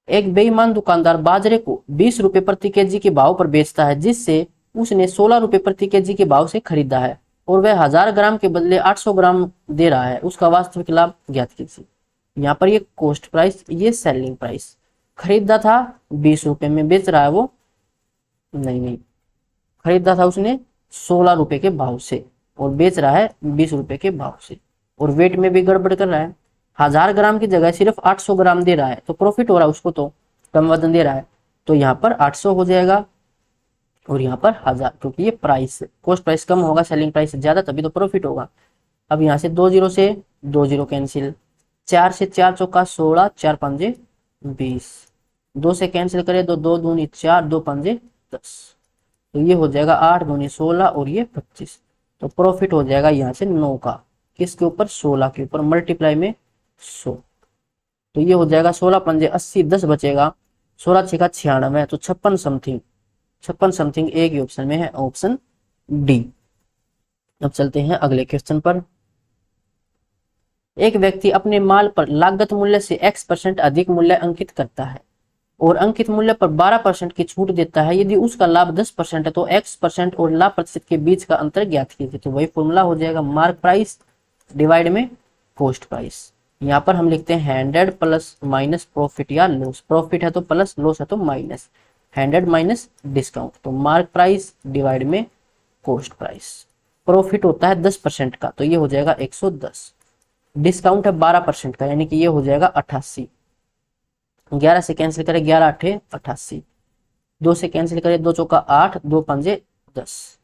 एक बेईमान दुकानदार बाजरे को 20 रुपए प्रति केजी के भाव पर बेचता है, जिससे उसने 16 रुपए प्रति केजी के भाव से खरीदा है, और वह 1000 ग्राम के बदले 800 ग्राम दे रहा है, उसका वास्तविक लाभ ज्ञात कीजिए। यहाँ पर ये कॉस्ट प्राइस, ये सेलिंग प्राइस, खरीदा था 20 रुपए में, बेच रहा है वो, नहीं खरीदा था उसने 16 रुपए के भाव से और बेच रहा है 20 रुपए के भाव से, और वेट में भी गड़बड़ कर रहा है, 1000 ग्राम की जगह सिर्फ 800 ग्राम दे रहा है, तो प्रॉफिट हो रहा है उसको, तो कम वजन दे रहा है, तो यहाँ पर 800 हो जाएगा और यहाँ पर 1000, क्योंकि ये प्राइस, कॉस्ट प्राइस कम होगा सेलिंग प्राइस से ज्यादा, तभी तो प्रॉफिट होगा। अब यहाँ से 2 जीरो से 2 जीरो कैंसिल, 4 से 4 चौका 16, 4 पंजे 20, 2 से कैंसिल करें तो 2 दूनी 4, 2 पंजे 10, तो ये हो जाएगा 8 दूनी 16 और ये 25, तो प्रॉफिट हो जाएगा यहाँ से 9 का, किसके ऊपर, 16 के ऊपर, मल्टीप्लाई में 100, तो ये हो जाएगा 16 पंजे 80, 10 बचेगा, 16 छेका 96, तो 56 समथिंग, 56 समथिंग एक ही ऑप्शन में है, ऑप्शन डी। अब चलते हैं अगले क्वेश्चन पर। एक व्यक्ति अपने माल पर लागत मूल्य से x% अधिक मूल्य अंकित करता है और अंकित मूल्य पर 12% की छूट देता है, यदि उसका लाभ 10% है तो x% और लाभ प्रतिशत के बीच का अंतर ज्ञात कीजिए। तो वही फॉर्मूला हो जाएगा मार्क प्राइस डिवाइड में कॉस्ट प्राइस। यहाँ पर हम लिखते हैं 100 प्लस माइनस प्रॉफिट या लॉस, प्रॉफिट है तो प्लस, लॉस है तो माइनस, 100 माइनस डिस्काउंट, तो मार्क प्राइस डिवाइड में कॉस्ट प्राइस। प्रॉफिट होता है 10% का, तो ये हो जाएगा 110, डिस्काउंट है 12% का, यानी कि ये हो जाएगा 88, 11 से कैंसिल करें 11 8 88, 2 से कैंसिल करें 2 चौका 8, 2 पंजे 10,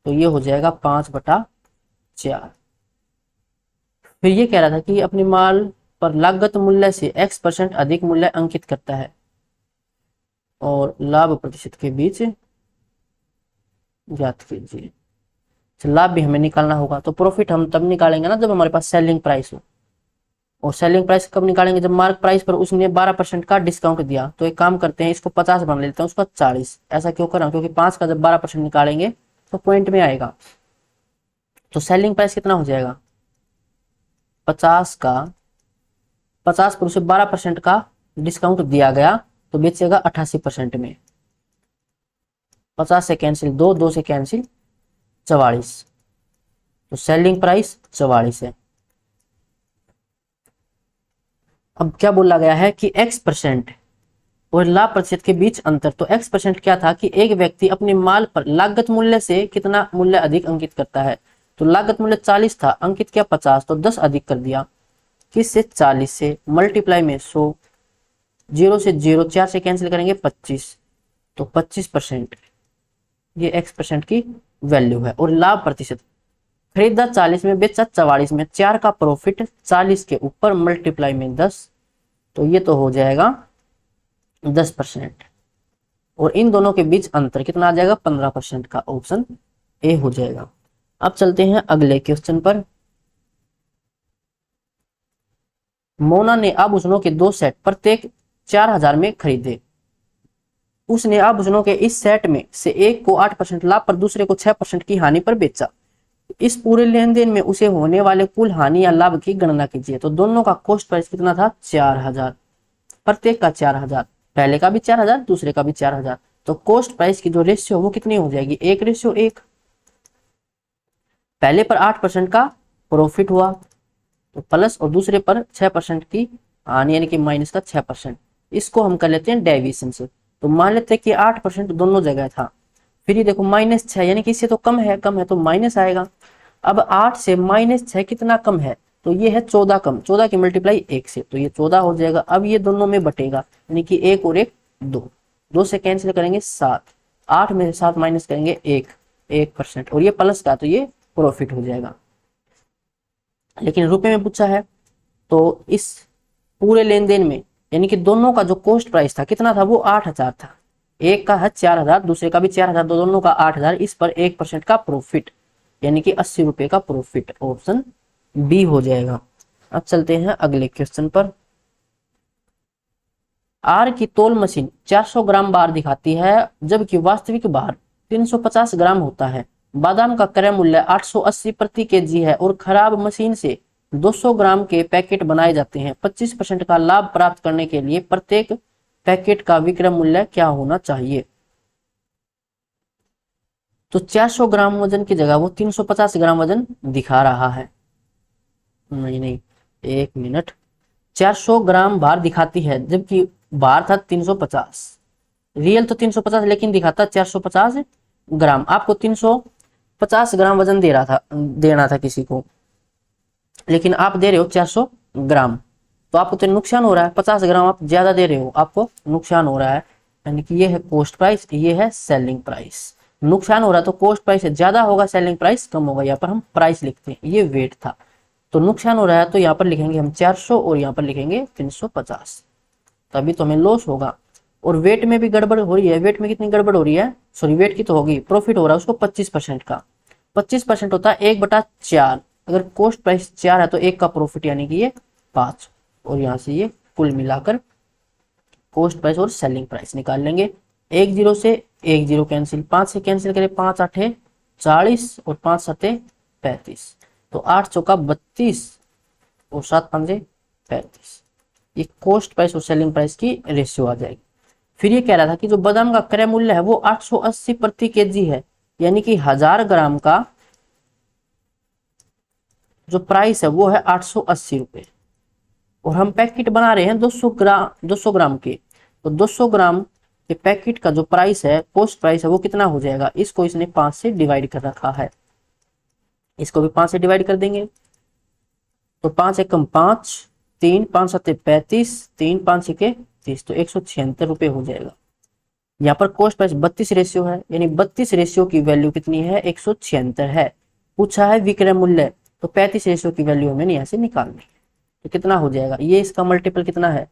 तो ये हो जाएगा 5/4। फिर ये कह रहा था कि अपने माल पर लागत मूल्य से x% अधिक मूल्य अंकित करता है और लाभ प्रतिशत के बीच ज्ञात कीजिए। लाभ भी हमें निकालना होगा, तो प्रॉफिट हम तब निकालेंगे ना जब हमारे पास सेलिंग प्राइस हो, और सेलिंग प्राइस कब निकालेंगे, जब मार्क प्राइस पर उसने 12% का डिस्काउंट दिया। तो एक काम करते हैं, इसको 50 बना लेते हैं, उसका 40, ऐसा क्यों कर रहा हूं, क्योंकि 5 का जब 12% निकालेंगे तो पॉइंट में आएगा, तो सेलिंग प्राइस कितना हो जाएगा, 50 का 50 पर उसे 12% का डिस्काउंट दिया गया, तो बेचेगा 88% में, 50 से कैंसिल 2, 2 से कैंसिल 44, तो सेलिंग प्राइस 44 है। अब क्या बोला गया है कि x% और लाभ प्रतिशत के बीच अंतर, तो x% क्या था कि एक व्यक्ति अपने माल पर लागत मूल्य से कितना मूल्य अधिक अंकित करता है, तो लागत मूल्य 40 था, अंकित क्या 50, तो 10 अधिक कर दिया, किससे, 40 से, मल्टीप्लाई में 100, 0 से 0, 4 से कैंसिल करेंगे 25, तो 25%, ये x% की वैल्यू है। और लाभ प्रतिशत, खरीदा 40 में, बेचा 44 में, 4 का प्रॉफिट 40 के ऊपर मल्टीप्लाई में 10, तो ये तो हो जाएगा 10%, और इन दोनों के बीच अंतर कितना आ जाएगा, 15% का, ऑप्शन ए हो जाएगा। अब चलते हैं अगले क्वेश्चन पर। मोना ने आभूषणों के 2 सेट प्रत्येक 4000 में खरीदे, उसने आभूषणों के इस सेट में से एक को 8% लाभ पर दूसरे को 6% की हानि पर बेचा। इस पूरे लेन देन में उसे होने वाले कुल हानि या लाभ की गणना कीजिए। तो दोनों का कॉस्ट प्राइस कितना था? 4000, प्रत्येक का 4000, पहले का भी 4000, दूसरे का भी 4000। तो कॉस्ट प्राइस की जो रेशियो वो कितनी हो जाएगी? 1:1। पहले पर 8% का प्रॉफिट हुआ तो प्लस, और दूसरे पर 6% की हानि यानी कि माइनस का 6%। इसको हम कर लेते हैं डेविएशन से। तो मान लेते हैं कि 8% दोनों जगह था। फिर ये देखो -6 यानी कि इससे तो कम है, कम है तो माइनस आएगा। अब 8 से -6 कितना कम है? तो ये है 14 कम, 14 की मल्टीप्लाई 1 से, तो ये 14 हो जाएगा। अब ये दोनों में बटेगा यानी कि 1 और 1 2, 2 से कैंसिल करेंगे 7, 8 में से 7 माइनस करेंगे 1% और ये प्लस का तो ये प्रॉफिट हो जाएगा। लेकिन रुपए में पूछा है तो इस पूरे लेन देन में यानी कि दोनों का जो कॉस्ट प्राइस था कितना था? वो 8000 था। एक का है 4000, दूसरे का भी 4000, तो दोनों का 8000। इस पर 1% का प्रॉफिट यानी कि 80 रुपए का प्रॉफिट, ऑप्शन बी हो जाएगा। अब चलते हैं अगले क्वेश्चन पर। आर की तौल मशीन 400 ग्राम बार दिखाती है जबकि वास्तविक बार 350 ग्राम होता है। बादाम का क्रय मूल्य 880 प्रति केजी है और खराब मशीन से 200 ग्राम के पैकेट बनाए जाते हैं। 25% का लाभ प्राप्त करने के लिए प्रत्येक पैकेट का विक्रय मूल्य क्या होना चाहिए? तो 400 ग्राम वजन की जगह वो 350 ग्राम वजन दिखा रहा है। नहीं नहीं, एक मिनट। 400 ग्राम भार दिखाती है जबकि भार था 350, रियल तो 350 लेकिन दिखाता 450 ग्राम। आपको 350 ग्राम वजन देना था किसी को, लेकिन आप दे रहे हो 400 ग्राम, तो आपको तो नुकसान हो रहा है। 50 ग्राम आप ज्यादा दे रहे हो, आपको नुकसान हो रहा है। यानी कि ये है कॉस्ट प्राइस, ये है सेलिंग प्राइस। नुकसान हो रहा है तो कॉस्ट प्राइस ज्यादा होगा, सेलिंग प्राइस कम होगा। यहाँ पर हम प्राइस लिखते हैं, ये वेट था। तो नुकसान हो रहा है तो यहाँ पर लिखेंगे हम 400 और यहाँ पर लिखेंगे 350, तभी तो हमें लॉस होगा। और वेट में भी गड़बड़ हो रही है। वेट में कितनी गड़बड़ हो रही है? सॉरी, वेट की तो होगी, प्रॉफिट हो रहा है उसको 25% का। 25% होता है 1/4। अगर कॉस्ट प्राइस 4 है तो 1 का प्रॉफिट यानी कि ये 5, और यहाँ से ये कुल मिलाकर कॉस्ट प्राइस और सेलिंग प्राइस निकाल लेंगे। 1 0 से 1 0 कैंसिल, 5 से कैंसिल करें 5 8 40 और 5 7 35, तो 8 चौका 32 और 7 5 35। ये कॉस्ट प्राइस और सेलिंग प्राइस की रेशियो आ जाएगी। फिर ये कह रहा था कि जो बादाम का क्रय मूल्य है वो 880 प्रति केजी है, यानी कि 1000 ग्राम का जो प्राइस है वो है 880 रुपए, और हम पैकेट बना रहे हैं 200 ग्राम के। तो 200 ग्राम के पैकेट का जो प्राइस है, कॉस्ट प्राइस है, वो कितना हो जाएगा? इसको इसने 5 से डिवाइड कर रखा है, इसको भी 5 से डिवाइड कर देंगे। तो 5 एकम 5, 3 5 7 35, 3 5 6 30, तो 176 रुपए हो जाएगा। यहाँ पर कॉस्ट प्राइस 32 रेशियो है, यानी 32 रेशियो की वैल्यू कितनी है? 176 है। पूछा है विक्रय मूल्य, तो 35 रेशियो की वैल्यू हमें यहाँ से निकालनी है। तो कितना हो जाएगा? ये इसका मल्टीपल कितना है?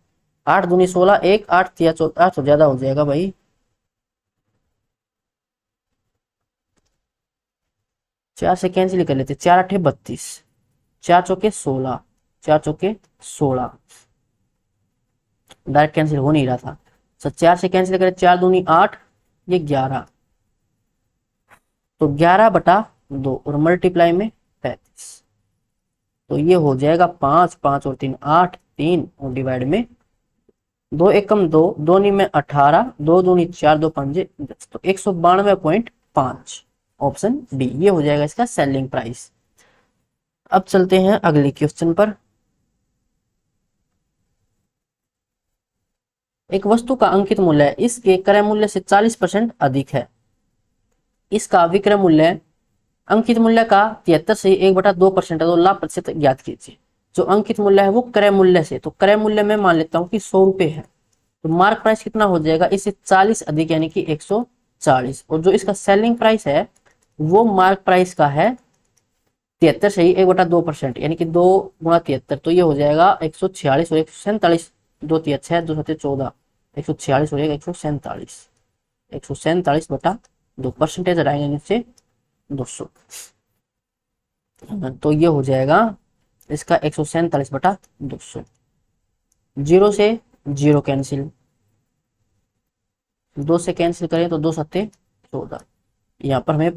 8 दूनी 16, 1 8 तिया 14, तो ज्यादा हो जाएगा भाई। 4 से कैंसिल कर लेते, 4 8 32, 4 चौके 16, 4 चौके 16, डायरेक्ट कैंसिल हो नहीं रहा था। तो 4 से कैंसिल करें, 4 दूनी 8, ये 11, तो 11/2 और मल्टीप्लाई में 35, तो ये हो जाएगा 5 5 और 3 8, 3 और डिवाइड में 2 एकम 2, 2 नी में 18, 2 दूनी 4, 2 5 10, तो 192.5, ऑप्शन डी ये हो जाएगा इसका सेलिंग प्राइस। अब चलते हैं अगले क्वेश्चन पर। एक वस्तु का अंकित मूल्य इसके क्रय मूल्य से 40% अधिक है। इसका विक्रय मूल्य अंकित मूल्य का 73 से 1/2% है, तो लाभ प्रतिशत ज्ञात कीजिए। जो अंकित मूल्य है वो क्रय मूल्य से, तो क्रय मूल्य में मान लेता हूँ कि 100 रुपए है, तो मार्क प्राइस कितना हो जाएगा? इससे 40 अधिक यानी कि 140, और जो इसका सेलिंग प्राइस है वो मार्क प्राइस का है 73 से ही 1/2% यानी कि 2 गुणा 73, तो ये हो जाएगा 146 और 147, 2 तिया 6, 2 7 14, 146 और 147, 147/2, परसेंटेज हटाएंगे नीचे 200, तो ये हो जाएगा इसका 147/200। 0 से 0 कैंसिल, 2 से कैंसिल करें तो 2 सत्ते 14। यहाँ पर हमें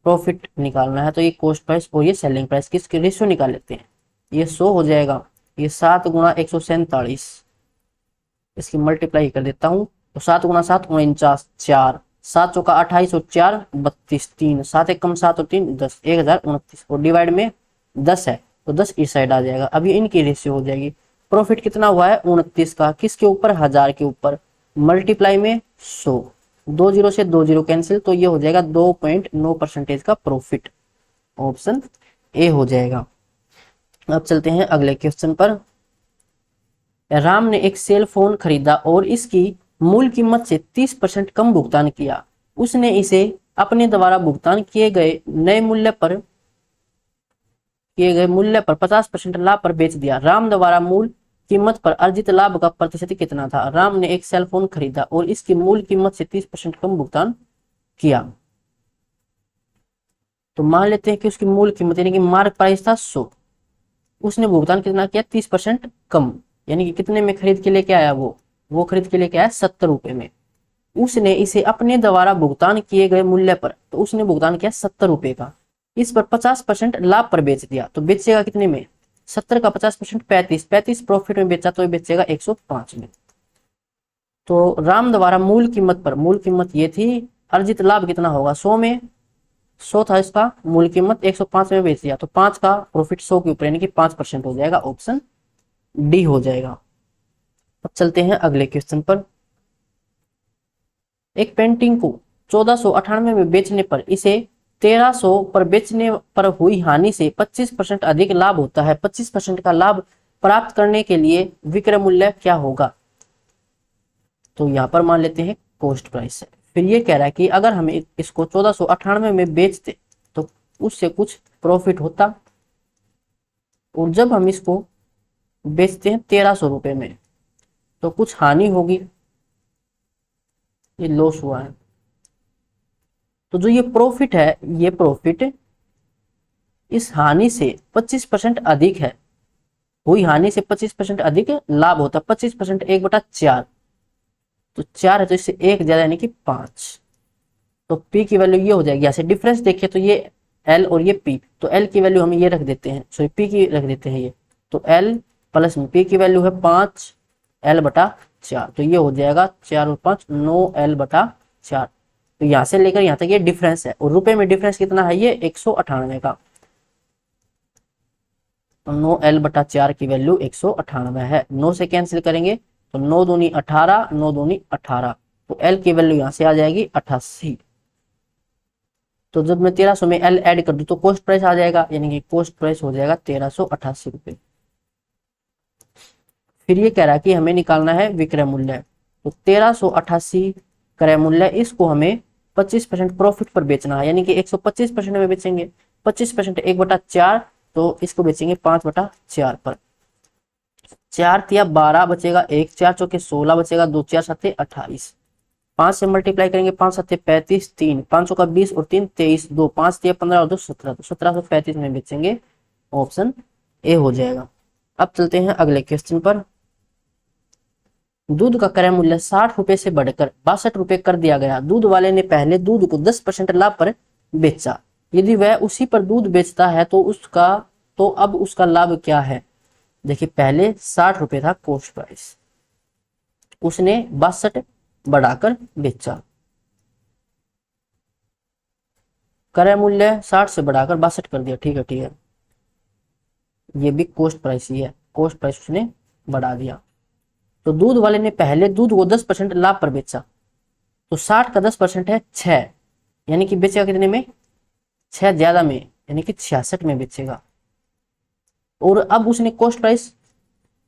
प्रॉफिट निकालना है, तो ये कॉस्ट प्राइस और ये सेलिंग प्राइस किसके रेशियो निकाल लेते हैं। ये 100 हो जाएगा, ये 7 गुणा 147, इसकी मल्टीप्लाई कर देता हूँ। तो 7 गुणा 7 49, 4 7 चौका 28 और 4 32, 3 7 एक कम 7 और 3 10, 1029 और डिवाइड में 10 है तो 10 इस साइड आ जाएगा। अब ये इनकी रेशियो हो जाएगी। प्रॉफिट कितना हुआ है 29 का, किसके ऊपर 1000 के ऊपर, मल्टीप्लाई में 100, 2 जीरो से 2 जीरो कैंसिल, तो ये हो जाएगा 2.9% का प्रॉफिट। ऑप्शन ए हो जाएगा। अब चलते हैं अगले क्वेश्चन पर। राम ने एक सेल फोन खरीदा और इसकी मूल कीमत से 30% कम भुगतान किया। उसने इसे अपने द्वारा भुगतान किए गए मूल्य पर 50% लाभ पर बेच दिया। राम द्वारा मूल कीमत पर अर्जित लाभ का प्रतिशत कितना था। राम ने एक सेल फोन खरीदा और इसकी मूल कीमत से 30% कम भुगतान किया। तो मान लेते हैं कि उसकी मूल कीमत यानी कि मार्क प्राइस था 100, उसने भुगतान कितना किया 30% कम, यानी कि कितने में खरीद के लेके आया, वो खरीद के लेके आया 70 रुपए में। उसने इसे अपने द्वारा भुगतान किए गए मूल्य पर, तो उसने भुगतान किया 70 रुपए का, इस पर 50% लाभ पर बेच दिया। तो बेचेगा कितने में, 70 का 50% 35 प्रॉफिट में बेचा, तो बेचेगा 105 में। तो राम द्वारा मूल कीमत ये थी, अर्जित लाभ कितना होगा 100 में, 100 था इसका, मूल कीमत 105 में बेच दिया, तो 5 का प्रॉफिट 100 के ऊपर यानी कि 5% हो जाएगा। ऑप्शन डी हो जाएगा। अब चलते हैं अगले क्वेश्चन पर। एक पेंटिंग को 1498 में बेचने पर इसे 1300 पर बेचने पर हुई हानि से 25% अधिक लाभ होता है। 25% का लाभ प्राप्त करने के लिए विक्रय मूल्य क्या होगा। तो यहाँ पर मान लेते हैं कॉस्ट प्राइस है। फिर ये कह रहा है कि अगर हम इसको 1498 में बेचते तो उससे कुछ प्रॉफिट होता, और जब हम इसको बेचते हैं 1300 रुपए में तो कुछ हानि होगी, ये लॉस हुआ है। तो जो ये प्रॉफिट है, ये प्रॉफिट इस हानि से 25% अधिक है, हुई हानि से 25% अधिक लाभ होता है। 25% 1/4, तो 4 है तो इससे 1 ज्यादा यानी कि 5, तो P की वैल्यू ये हो जाएगी। यहाँ से डिफरेंस देखिए तो ये L और ये P, तो L की वैल्यू हम ये रख देते हैं, सॉरी P की रख देते हैं ये, तो L प्लस में P की वैल्यू है 5 L/4, तो ये हो जाएगा 4 और 5 9L/4। तो यहाँ से लेकर यहाँ तक ये डिफरेंस है, और रुपए में डिफरेंस कितना है, ये 198 का, तो 9L/4 की वैल्यू 198 है। 9 से कैंसिल करेंगे तो 9 दूनी 18, 9 दूनी 18, तो L की वैल्यू यहाँ से आ जाएगी 88। तो जब मैं 1300 में L ऐड कर दूं तो कॉस्ट प्राइस आ जाएगा, यानी कि कॉस्ट प्राइस हो जाएगा 1388 रुपए। फिर ये कह रहा है कि हमें निकालना है विक्रय मूल्य, तो 1388 क्रय मूल्य, इसको हमें 25% प्रॉफिट पर बेचना है, यानी कि 125% में बेचेंगे। 25% 1/4, तो इसको बेचेंगे 5/4 पर। 4 तिया 12 बचेगा, 1 4 चौके 16 बचेगा, 2 4 7 28, 5 से मल्टीप्लाई करेंगे, 5 7 35, 3 5 का 20 और 3 23, 2 5 तिया 15 और 2 17, तो 1735 में बेचेंगे। ऑप्शन ए हो जाएगा। अब चलते हैं अगले क्वेश्चन पर। दूध का क्रय मूल्य 60 रुपए से बढ़कर 62 रुपए कर दिया गया। दूध वाले ने पहले दूध को 10% लाभ पर बेचा। यदि वह उसी पर दूध बेचता है तो अब उसका लाभ क्या है। देखिए पहले 60 रुपए था कॉस्ट प्राइस, उसने 62 बढ़ाकर बेचा। क्रय मूल्य 60 से बढ़ाकर 62 कर दिया, ठीक है, ये भी कॉस्ट प्राइस ही है, कॉस्ट प्राइस उसने बढ़ा दिया। तो दूध वाले ने पहले दूध को 10% लाभ पर बेचा, तो 60 का 10% है 6, यानी कि बेचेगा कितने में, 6 ज्यादा में, यानी कि 66 में बेचेगा। और अब उसने कॉस्ट प्राइस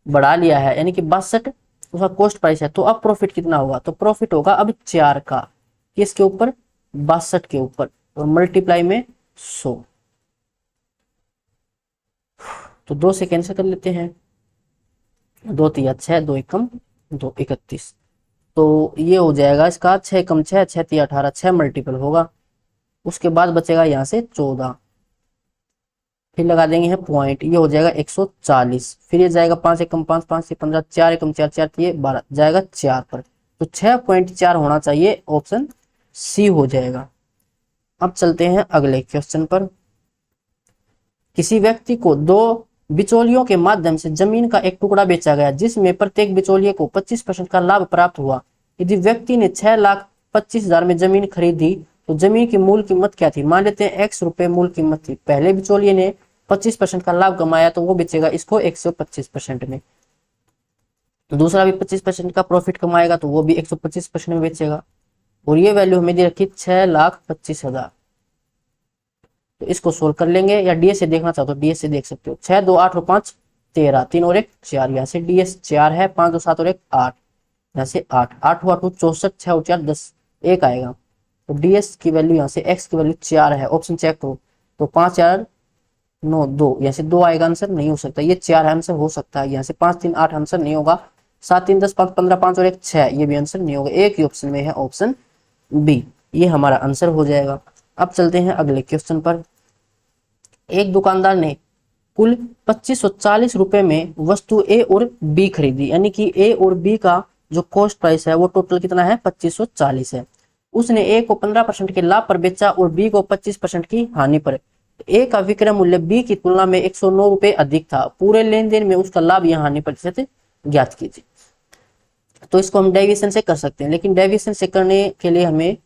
बढ़ा लिया है, यानी कि 62 उसका कॉस्ट प्राइस है, तो अब प्रॉफिट कितना होगा, तो प्रॉफिट होगा अब 4 का, किसके ऊपर, 62 के ऊपर, और मल्टीप्लाई में 100, तो 2 से कैंसिल कर लेते हैं, 2 तिया 6, 2 एकम 2 31, तो ये हो जाएगा इसका 6 कम 6 6 तिया 18, 6 मल्टीपल होगा। उसके बाद बचेगा यहाँ से 14, फिर लगा देंगे है पॉइंट, ये हो जाएगा 140, फिर ये जाएगा 5 एकम 5 5 से 15, 4 एकम 4 4 ये 12 जाएगा 4 पर, तो 6.4 होना चाहिए, ऑप्शन सी हो जाएगा। अब चलते हैं अगले क्वेश्चन पर। किसी व्यक्ति को 2 बिचौलियों के माध्यम से जमीन का एक टुकड़ा बेचा गया जिसमें प्रत्येक बिचौलिए को 25% का लाभ प्राप्त हुआ। यदि व्यक्ति ने 6,25,000 में जमीन खरीदी तो जमीन की मूल कीमत क्या थी? मान लेते हैं x रुपए मूल कीमत थी। पहले बिचौलिए ने 25% का लाभ कमाया तो वो बेचेगा इसको 125% में। दूसरा भी 25% का प्रॉफिट कमाएगा तो वो भी 125% में बेचेगा। और ये वैल्यू हमें दे रखी 6,25,000। तो इसको सोल्व कर लेंगे, या डीएस से देखना चाहो तो डीएस से देख सकते हो। 6 2 8 और 5 13, 3 और 1 4, यहाँ से डीएस 4 है, 5 2 7 और 1 8, यहाँ से 8 8 8 64, 6 और 4 10, 1 आएगा। तो डीएस की वैल्यू यहाँ से एक्स की वैल्यू 4 है, ऑप्शन चेक करो। तो 5 4 9 2, यहाँ से 2 आएगा, आंसर नहीं हो सकता। ये 4 आंसर हो सकता है, यहाँ से 5 3 8 आंसर नहीं होगा। 7 3 10 5 15, 5 और 1 6, ये भी आंसर नहीं होगा। एक ही ऑप्शन में है, ऑप्शन बी, ये हमारा आंसर हो जाएगा। अब चलते हैं अगले क्वेश्चन पर। एक दुकानदार ने कुल 2540 रुपए में वस्तु ए और बी खरीदी, यानी कि ए और बी का जो कॉस्ट प्राइस है वो टोटल कितना है? 2540 है। उसने ए को 15% के लाभ पर बेचा और बी को 25% की हानि पर। ए का विक्रय मूल्य बी की तुलना में 109 रुपए अधिक था। पूरे लेन देन में उसका लाभ या हानि प्रतिशत ज्ञात कीजिए। तो इसको हम डेविएशन से कर सकते हैं, लेकिन डेविएशन से करने के लिए हमें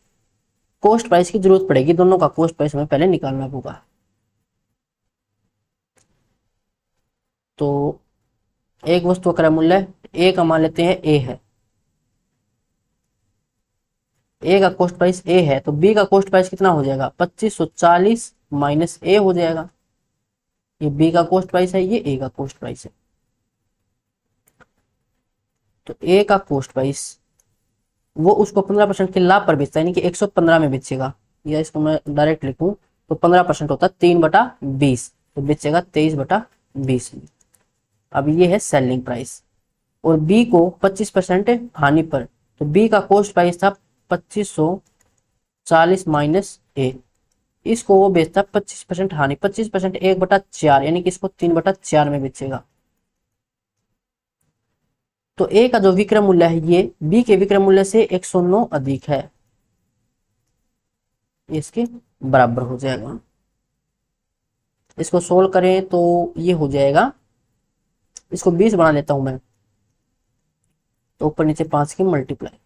कॉस्ट प्राइस की जरूरत पड़ेगी। दोनों का कॉस्ट प्राइस हमें पहले निकालना होगा। तो एक वस्तु का क्रय मूल्य ए का मान लेते हैं ए है, ए का कॉस्ट प्राइस ए है, तो बी का कॉस्ट प्राइस कितना हो जाएगा? 2540 माइनस ए हो जाएगा। ये बी का कॉस्ट प्राइस है, ये ए का कॉस्ट प्राइस है। तो ए का कॉस्ट प्राइस वो उसको 15% के लाभ पर बेचता है, यानी कि 115 में बेचेगा। या इसको मैं डायरेक्ट लिखूं तो 15% होता है 3/20, तो बेचेगा 23/20 में। अब ये है सेलिंग प्राइस। और बी को 25% हानि पर, तो बी का कॉस्ट प्राइस था 2540 माइनस ए, इसको वो बेचता 25% हानि, 25% 1/4, यानी कि इसको 3/4 में बेचेगा। तो ए का जो विक्रय मूल्य है ये बी के विक्रय मूल्य से 109 अधिक है, इसके बराबर हो जाएगा। इसको सोल्व करें तो ये हो जाएगा, इसको 20 बना लेता हूं मैं, तो ऊपर नीचे 5 की मल्टीप्लाई,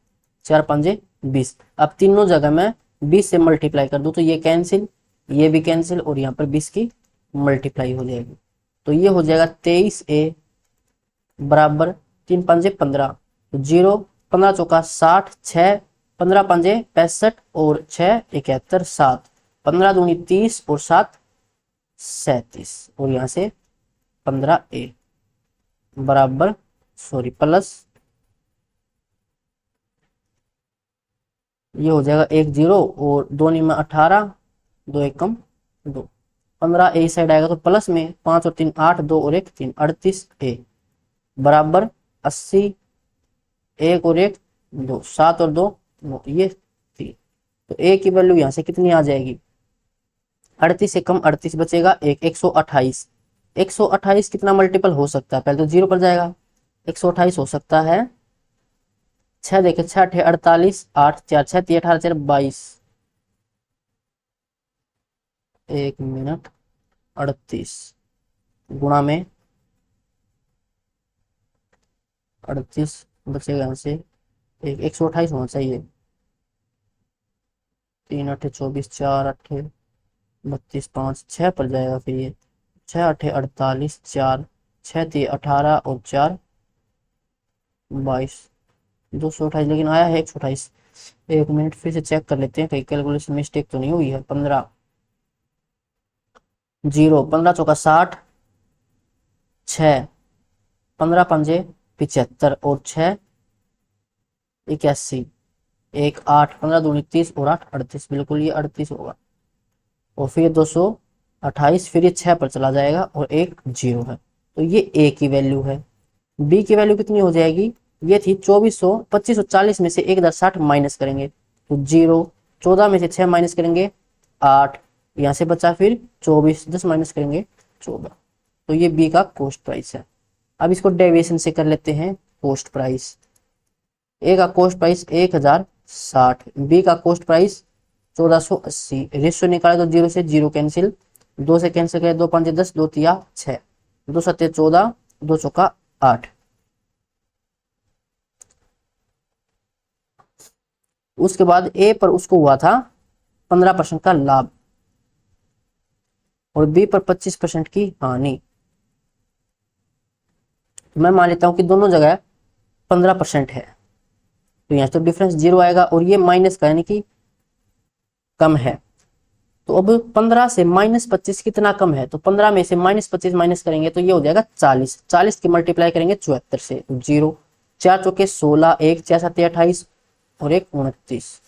4 5 20। अब तीनों जगह मैं 20 से मल्टीप्लाई कर दूं तो ये कैंसिल, ये भी कैंसिल, और यहाँ पर 20 की मल्टीप्लाई हो जाएगी। तो ये हो जाएगा 23A बराबर 3 5 15, 0 15 चौका 60, 6 15 5 65 और 6 71 7, 15 दूनी 30 और 7 37, और यहाँ से 15A बराबर प्लस, ये हो जाएगा 1 0 और 2 में 18, 2 1 कम 2, 15A साइड आएगा तो प्लस में 5 और 3 8, 2 और 1 3, 38A बराबर 80, 1 और 1 2, 7 और 2 9, ये 3। तो ए की वैल्यू यहाँ से कितनी आ जाएगी? 38 से कम 38 बचेगा, 128। 128 कितना मल्टीपल हो सकता है? पहले तो 0 पर जाएगा। 128 हो सकता है 6 देखे 6 8 48, 8 4 6 3 18 4 22, 1 मिनट 38 गुणा में 38 बचेगा यहाँ से 128 होना चाहिए। 3 8 24, 4 8 32, 5 6 पर जाएगा, फिर ये 6 8 48, 4 6 3 18 और 4 22, 228, लेकिन आया है 128। 1 मिनट फिर से चेक कर लेते हैं कहीं कैलकुलेशन मिस्टेक तो नहीं हुई है। 15 0 15 चौका 60, 6 15 5 75 और 6 81, 1 8 15 दूनी 30 और 8 38, बिल्कुल ये 38 होगा। और फिर 228, फिर ये 6 पर चला जाएगा और 1 0 है, तो ये ए की वैल्यू है। बी की वैल्यू कितनी हो जाएगी? ये थी 2400, 2540 में से 1060 माइनस करेंगे तो 0, 14 में से 6 माइनस करेंगे 8, यहाँ से बचा फिर 24, 10 माइनस करेंगे 14, तो ये बी का कॉस्ट प्राइस है। अब इसको डेविएशन से कर लेते हैं कॉस्ट प्राइस। ए का कॉस्ट प्राइस 1060, बी का कॉस्ट प्राइस 1480। रेशियो निकाले तो 0 से 0 कैंसिल, 2 से कैंसिल करें 2 5 10, 2 3 6, 2 7 14, 2 चौका 8। उसके बाद ए पर उसको हुआ था 15% का लाभ और बी पर 25% की हानि। मैं मान लेता हूं कि दोनों जगह 15% है, तो यहाँ तो डिफरेंस 0 आएगा और ये माइनस का यानी कि कम है। तो अब 15 से -25 कितना कम है, तो 15 में से -25 माइनस करेंगे तो ये हो जाएगा 40। 40 की मल्टीप्लाई करेंगे 74 से, 0, 4 चौके 16, 1 4 7 28 और 1 29।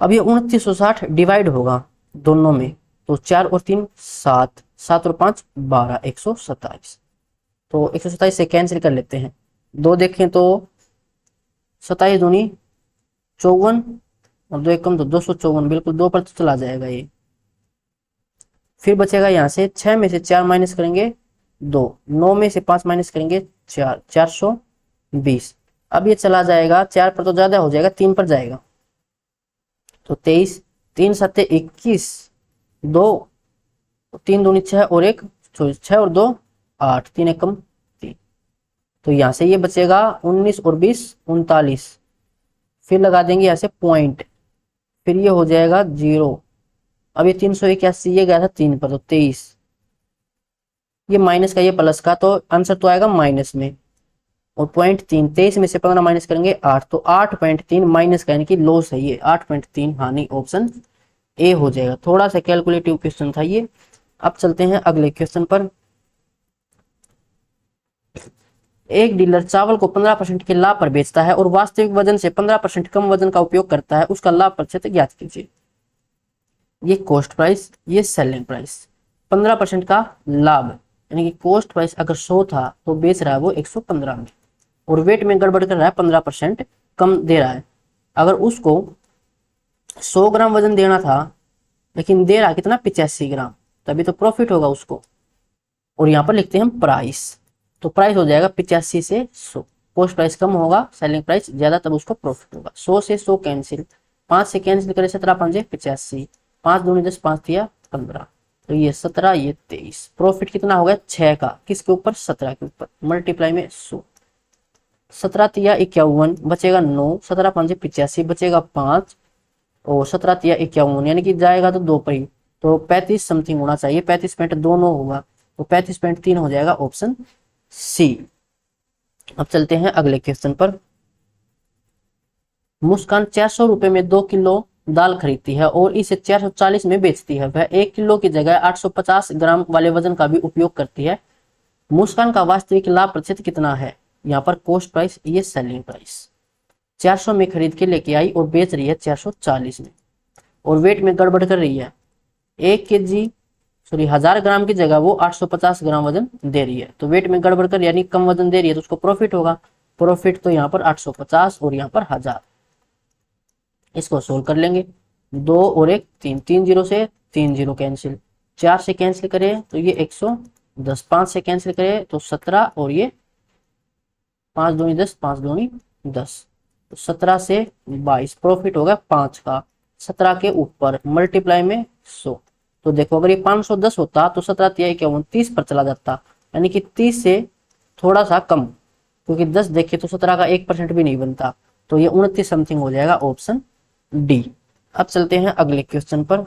अब ये 2960 डिवाइड होगा दोनों में, तो 4 और 3 7, 7 और 5 12, 127। तो 127 से कैंसिल कर लेते हैं, 2 देखें तो 27 दूनी 54 और 2 एकम तो 254, बिल्कुल 2 पर तो चला जाएगा ये। फिर बचेगा यहाँ से 6 में से 4 माइनस करेंगे 2, 9 में से 5 माइनस करेंगे 4, 420। अब ये चला जाएगा, 4 पर तो ज्यादा हो जाएगा, 3 पर जाएगा तो 23, 3 7 21, 2 3 दूनी 6 और 1 6 और 2 8, 3 एकम 3। तो यहाँ से ये बचेगा 19 और 20 39। फिर लगा देंगे यहाँ से पॉइंट, फिर ये हो जाएगा 0। अब ये 381 ये गया था 3 पर तो 23, ये माइनस का ये प्लस का, तो आंसर तो आएगा माइनस में। और पॉइंट 3, 23 में से 15 माइनस करेंगे 8, तो 8.3 माइनस का यानी कि लॉस है ये, 8.3 हानि, ऑप्शन ए हो जाएगा। थोड़ा सा कैलकुलेटिव क्वेश्चन था ये। अब चलते हैं अगले क्वेश्चन पर। एक डीलर चावल को 15% के लाभ पर बेचता है और वास्तविक वजन से 15% कम वजन का उपयोग करता है, उसका लाभ प्रतिशत ज्ञात कीजिए। ये कॉस्ट प्राइस, ये सेलिंग प्राइस। 15% का लाभ यानी कि कॉस्ट प्राइस अगर 100 था तो बेच रहा है वो 115 में, और वेट में गड़बड़ कर रहा है, 15% कम दे रहा है। अगर उसको 100 ग्राम वजन देना था लेकिन दे रहा कितना 85 ग्राम, तभी तो प्रॉफिट होगा उसको। और यहाँ पर लिखते हैं हम प्राइस, तो प्राइस हो जाएगा 85 से 100। कॉस्ट प्राइस कम होगा, सेलिंग प्राइस ज्यादा, तब उसको प्रॉफिट होगा। 100 से 100 कैंसिल, 5 से कैंसिल करें 17 5 85, 5 दूनी 10, 5 दिया 15, तो ये 17 ये 23। प्रॉफिट कितना हो गया 6 का, किसके ऊपर 17 के ऊपर, मल्टीप्लाई में 100। 17 तिया 51 बचेगा 9, 17 5 85 बचेगा 5 और 17 तिया 51 यानी कि जाएगा तो 2 पर ही, तो 35 समथिंग होना चाहिए, 35.29 होगा, तो 35.3 हो जाएगा, ऑप्शन सी। अब चलते हैं अगले क्वेश्चन पर। मुस्कान 400 रुपए में 2 किलो दाल खरीदती है और इसे 440 में बेचती है। वह 1 किलो की जगह 850 ग्राम वाले वजन का भी उपयोग करती है। मुस्कान का वास्तविक लाभ प्रतिशत कितना है। यहाँ पर कॉस्ट प्राइस, ये सेलिंग प्राइस। 400 में खरीद के लेके आई और बेच रही है 440 में, और वेट में गड़बड़ कर रही है, 1000 ग्राम की जगह वो 850 ग्राम वजन दे रही है, तो वेट में गड़बड़ कर यानी कम वजन दे रही है, तो उसको प्रॉफिट होगा। प्रॉफिट तो यहाँ पर 850 और यहाँ पर 1000। इसको सोल्व कर लेंगे, 2 और 1 3, 3 जीरो से 3 जीरो कैंसिल, 4 से कैंसिल करें तो ये 110, 5 से कैंसिल करें तो 17 और ये 5 दूनी 10, 5 दूनी 10, तो 17 से 22। प्रॉफिट होगा 5 का, 17 के ऊपर मल्टीप्लाई में 100। तो देखो अगर ये 510 होता तो 17 तिया 51 30 पर चला जाता, यानी कि 30 से थोड़ा सा कम, क्योंकि 10 देखे तो 17 का 1% भी नहीं बनता, तो ये 29 समथिंग हो जाएगा, ऑप्शन डी। अब चलते हैं अगले क्वेश्चन पर।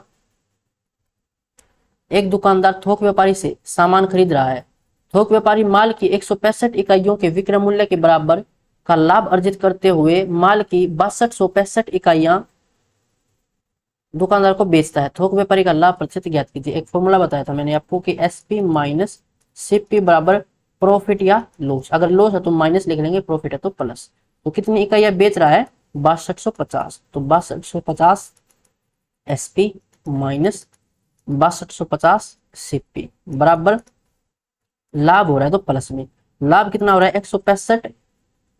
एक दुकानदार थोक व्यापारी से सामान खरीद रहा है। थोक व्यापारी माल की 165 इकाइयों के विक्रय मूल्य के बराबर का लाभ अर्जित करते हुए माल की 6265 इकाइयां दुकानदार को बेचता है। थोक व्यापारी का लाभ प्रतिशत ज्ञात कीजिए। एक फॉर्मूला बताया था मैंने आपको कि एसपी माइनस सीपी बराबर प्रॉफिट या लॉस। अगर लॉस है तो माइनस लिख लेंगे, प्रॉफिट है तो प्लस। तो कितनी इकाइयां बेच रहा है 6250, तो 6250 एसपी माइनस 6250 सीपी बराबर लाभ हो रहा है तो प्लस में, लाभ कितना हो रहा है 165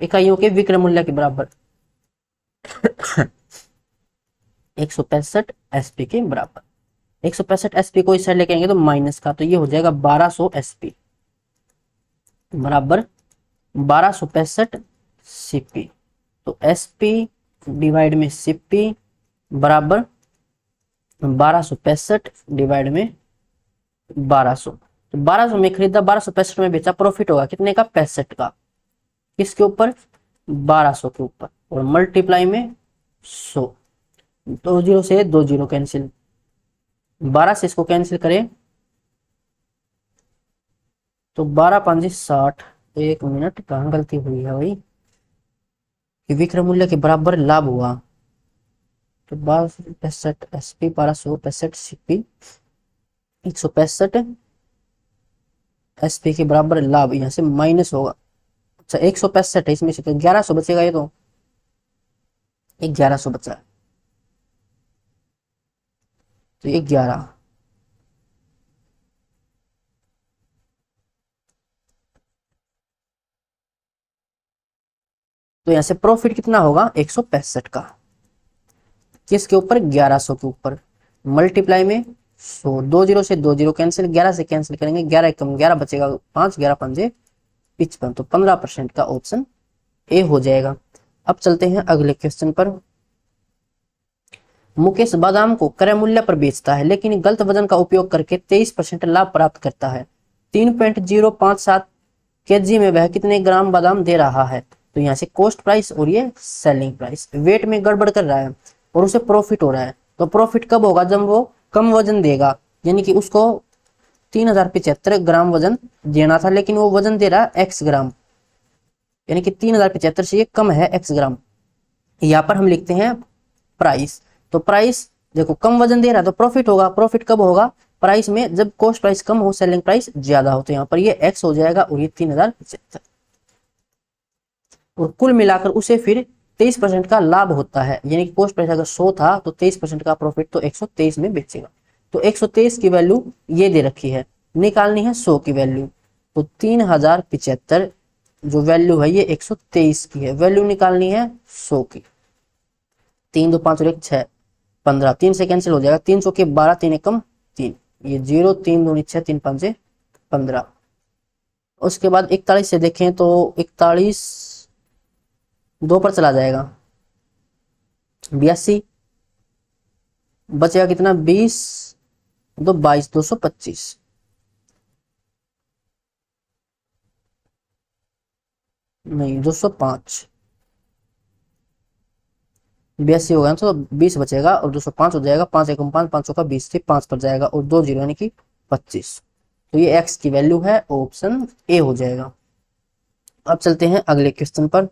इकाइयों के विक्रय मूल्य के बराबर 165 एसपी के बराबर। 165 एसपी को इस साइड लेके आएंगे तो माइनस का, तो ये हो जाएगा 1200 एसपी बराबर 1265 सीपी। तो एसपी डिवाइड में सीपी बराबर 1265 डिवाइड में 1200। तो 1200 में खरीदा, 1265 में बेचा, प्रॉफिट होगा कितने का? 65 का। किसके ऊपर? 1200 के ऊपर। और मल्टीप्लाई में 100। 2 जीरो से 2 जीरो कैंसिल, 12 से इसको कैंसिल करें तो 12 5 60। 1 मिनट, कहाँ गलती हुई है भाई? कि विक्रय मूल्य के बराबर लाभ हुआ। तो 1265 एसपी 1265 सीपी 165 एसपी के बराबर लाभ, यहाँ से माइनस होगा। अच्छा 165 है इसमें से, तो 1100 बचेगा। ये तो 1100 बचा है, तो ये 11। तो यहाँ से प्रॉफिट कितना होगा? 165 का। किसके ऊपर? 1100 के ऊपर। मल्टीप्लाई में 100। 2 जीरो से 2 जीरो कैंसिल, 11 से कैंसिल करेंगे, 11 कम 11 बचेगा 5, 11 5 55। तो 15% का ऑप्शन ए हो जाएगा। अब चलते हैं अगले क्वेश्चन पर। मुकेश बादाम को क्रय मूल्य पर बेचता है लेकिन गलत वजन का उपयोग करके 23% लाभ प्राप्त करता है। 3.057 केजी में वह कितने ग्राम बादाम दे रहा है? तो यहाँ से कॉस्ट प्राइस और ये सेलिंग प्राइस, वेट में गड़बड़ कर रहा है और उसे प्रॉफिट हो रहा है। तो प्रॉफिट कब होगा? जब वो कम वजन देगा, यानी कि उसको 3075 ग्राम वजन देना था लेकिन वो वजन दे रहा है एक्स ग्राम, यानी कि 3075 से ये कम है एक्स ग्राम। यहाँ पर हम लिखते हैं प्राइस। तो प्राइस देखो कम वजन दे रहा है तो प्रॉफिट होगा। प्रॉफिट कब होगा? प्राइस में, जब कॉस्ट प्राइस कम हो, सेलिंग प्राइस ज्यादा हो। तो यहाँ पर ये एक्स हो जाएगा और ये 3075, और कुल मिलाकर उसे फिर 23% का लाभ होता है। यानी कि कॉस्ट प्राइस अगर 100 था तो 23% का प्रॉफिट, तो 123 में बेचेगा। तो 123 की वैल्यू ये दे रखी है, निकालनी है 100 की वैल्यू। तो 3075 जो वैल्यू है ये 123 की है, वैल्यू निकालनी है 100 की। 3 2 5 और 1 6 15, 3 से कैंसिल हो जाएगा। 300 के 12, 3 एकम 3, ये 0, 3 2 6, 3 5 15। उसके बाद 41 से देखें तो 41 2 पर चला जाएगा, 82 बचेगा कितना? 20 2 22, 225। नहीं 205, 82 होगा तो 20 बचेगा और 205 हो जाएगा। 5 एकम 5, 500 का 20 से 5 पर जाएगा और 2 जीरो यानी कि 25। तो ये एक्स की वैल्यू है, ऑप्शन ए हो जाएगा। अब चलते हैं अगले क्वेश्चन पर।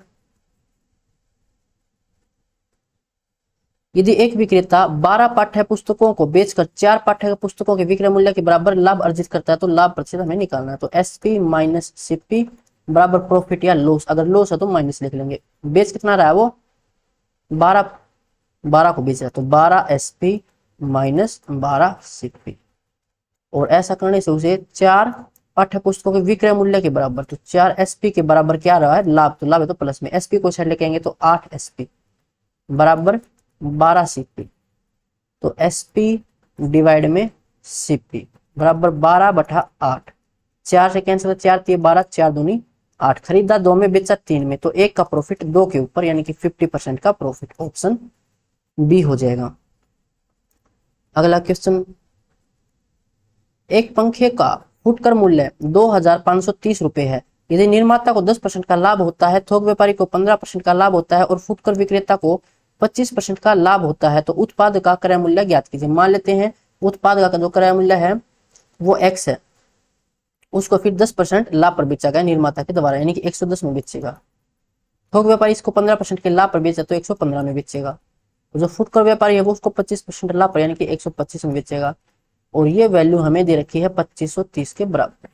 यदि एक विक्रेता 12 पाठ्य पुस्तकों को बेचकर 4 पाठ्य पुस्तकों के विक्रय मूल्य के बराबर लाभ अर्जित करता है तो लाभ प्रतिशत हमें निकालना है। तो एसपी माइनस सीपी बराबर प्रॉफिट या लॉस। अगर लॉस है तो माइनस लिख लेंगे। बेच कितना रहा है वो? 12 को बेच रहा है, तो 12 एसपी माइनस 12 सीपी। और ऐसा करने से उसे 4 पाठ्य पुस्तकों के विक्रय मूल्य के बराबर, तो 4 एसपी के बराबर क्या रहा है? लाभ। तो लाभ है तो प्लस में, एसपी को साइड लेके आएंगे तो 8 एसपी बराबर 12 सीपी। तो एसपी डिवाइड में सीपी बराबर 12/8। 4 से कैंसिल, 4 3 12, 4 दूनी 8। खरीदा 2 में, बेचा 3 में, तो 1 का प्रॉफिट 2 के ऊपर, यानी कि 50% का प्रॉफिट। ऑप्शन बी हो जाएगा। अगला क्वेश्चन। एक पंखे का फुटकर मूल्य 2530 रुपए है। यदि निर्माता को 10% का लाभ होता है, थोक व्यापारी को 15% का लाभ होता है और फुटकर विक्रेता को 25% का लाभ होता है, तो उत्पाद का क्रय मूल्य ज्ञात कीजिए। मान लेते हैं उत्पाद का जो क्रय मूल्य है वो एक्स है, उसको फिर 10% लाभ पर बेचा गया निर्माता के द्वारा, यानी कि 110 में बेचेगा। थोक व्यापारी इसको 15% के लाभ पर बेचा तो 115 में बेचेगा। जो फुटकर व्यापारी है वो उसको 25% लाभ पर, यानी कि 125 में बेचेगा। और ये वैल्यू हमें दे रखी है 2530 के बराबर।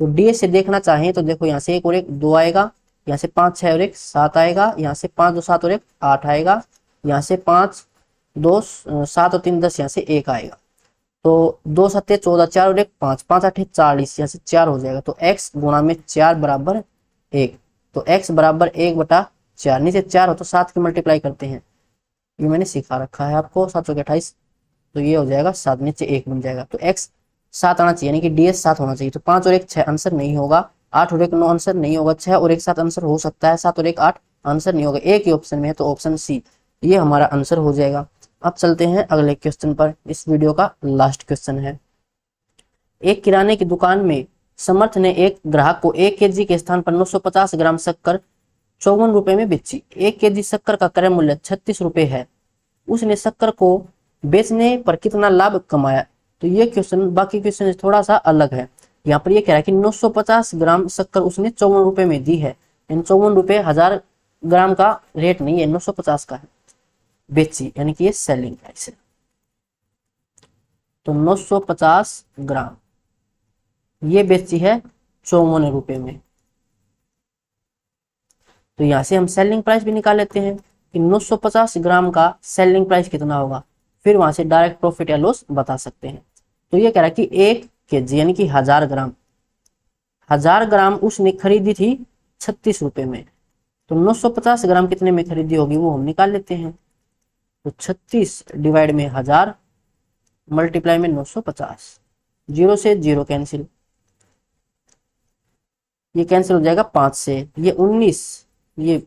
तो डी से देखना चाहें तो देखो यहाँ से 1 और 1 2 आएगा, यहाँ से 5 6 और 1 7 आएगा, यहाँ से 5 2 7 और 1 8 आएगा, यहाँ से 5 2 7 और 3 10, यहाँ से 1 आएगा। तो 2 7 14, 4 और 1 5, 5 8 40, यहाँ से 4 हो जाएगा। तो x गुणा में 4 बराबर 1। तो x बराबर 1/4, नीचे 4 हो तो 7 की मल्टीप्लाई करते हैं, ये मैंने सिखा रखा है आपको। 7 के 28, तो ये हो जाएगा 7, नीचे 1 बन जाएगा। तो x 7 आना चाहिए, यानी कि ds 7 होना चाहिए। तो 5 और 1 6, आंसर नहीं होगा। 8 और 1 9 आंसर नहीं होगा, 6 और 1 7 आंसर हो सकता है, 7 और 1 8 आंसर नहीं होगा, एक ही ऑप्शन में है तो ऑप्शन सी ये हमारा आंसर हो जाएगा। अब चलते हैं अगले क्वेश्चन पर, इस वीडियो का लास्ट क्वेश्चन है। एक किराने की दुकान में समर्थ ने एक ग्राहक को 1 केजी के स्थान पर 950 ग्राम शक्कर 54 रुपए में बेची। 1 केजी शक्कर का क्रय मूल्य 36 रुपए है, उसने शक्कर को बेचने पर कितना लाभ कमाया। तो ये क्वेश्चन बाकी क्वेश्चन थोड़ा सा अलग है। यहाँ पर ये कह रहा है कि 950 ग्राम शक्कर उसने 54 रुपए में दी है, इन 54 रुपए 1000 ग्राम का रेट नहीं है, 950 का है, बेची यानी कि ये सेलिंग प्राइस है। तो 950 ग्राम ये बेची है 54 रुपए में। तो यहां से हम सेलिंग प्राइस भी निकाल लेते हैं कि 950 ग्राम का सेलिंग प्राइस कितना होगा, फिर वहां से डायरेक्ट प्रॉफिट या लॉस बता सकते हैं। तो ये कह रहा है कि 1 केजी यानी कि 1000 ग्राम, 1000 ग्राम उसने खरीदी थी 36 रुपए में, तो 950 ग्राम कितने में खरीदी होगी वो हम निकाल लेते हैं। तो 36 डिवाइड में 1000 मल्टीप्लाई में 950, 0 से 0 कैंसिल, ये कैंसिल हो जाएगा 5 से, ये 19, ये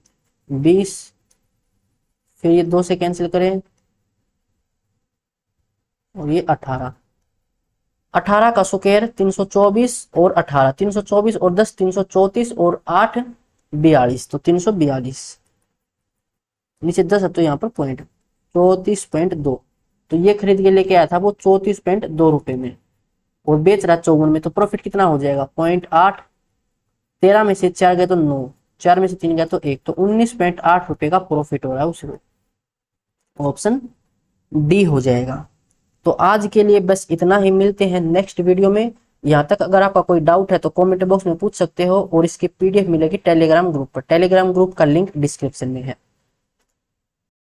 20, फिर ये 2 से कैंसिल करें और ये 18, 18 का स्क्वायर 324 और 18, 324 और 10 334 और 8 42, तो 342, नीचे 10 है तो यहाँ पर पॉइंट 34.2, तो ये खरीद के लेके आया था वो 34.2 रुपए में और बेच रहा 54 में, तो प्रॉफिट कितना हो जाएगा 0.8, 13 में से 4 गए तो 9, 4 में से 3 गए तो 1, तो 19.8 रुपए का प्रॉफिट हो रहा है उसको, ऑप्शन डी हो जाएगा। तो आज के लिए बस इतना ही, मिलते हैं नेक्स्ट वीडियो में। यहाँ तक अगर आपका कोई डाउट है तो कमेंट बॉक्स में पूछ सकते हो और इसकी पीडीएफ मिलेगी टेलीग्राम ग्रुप पर, टेलीग्राम ग्रुप का लिंक डिस्क्रिप्शन में है।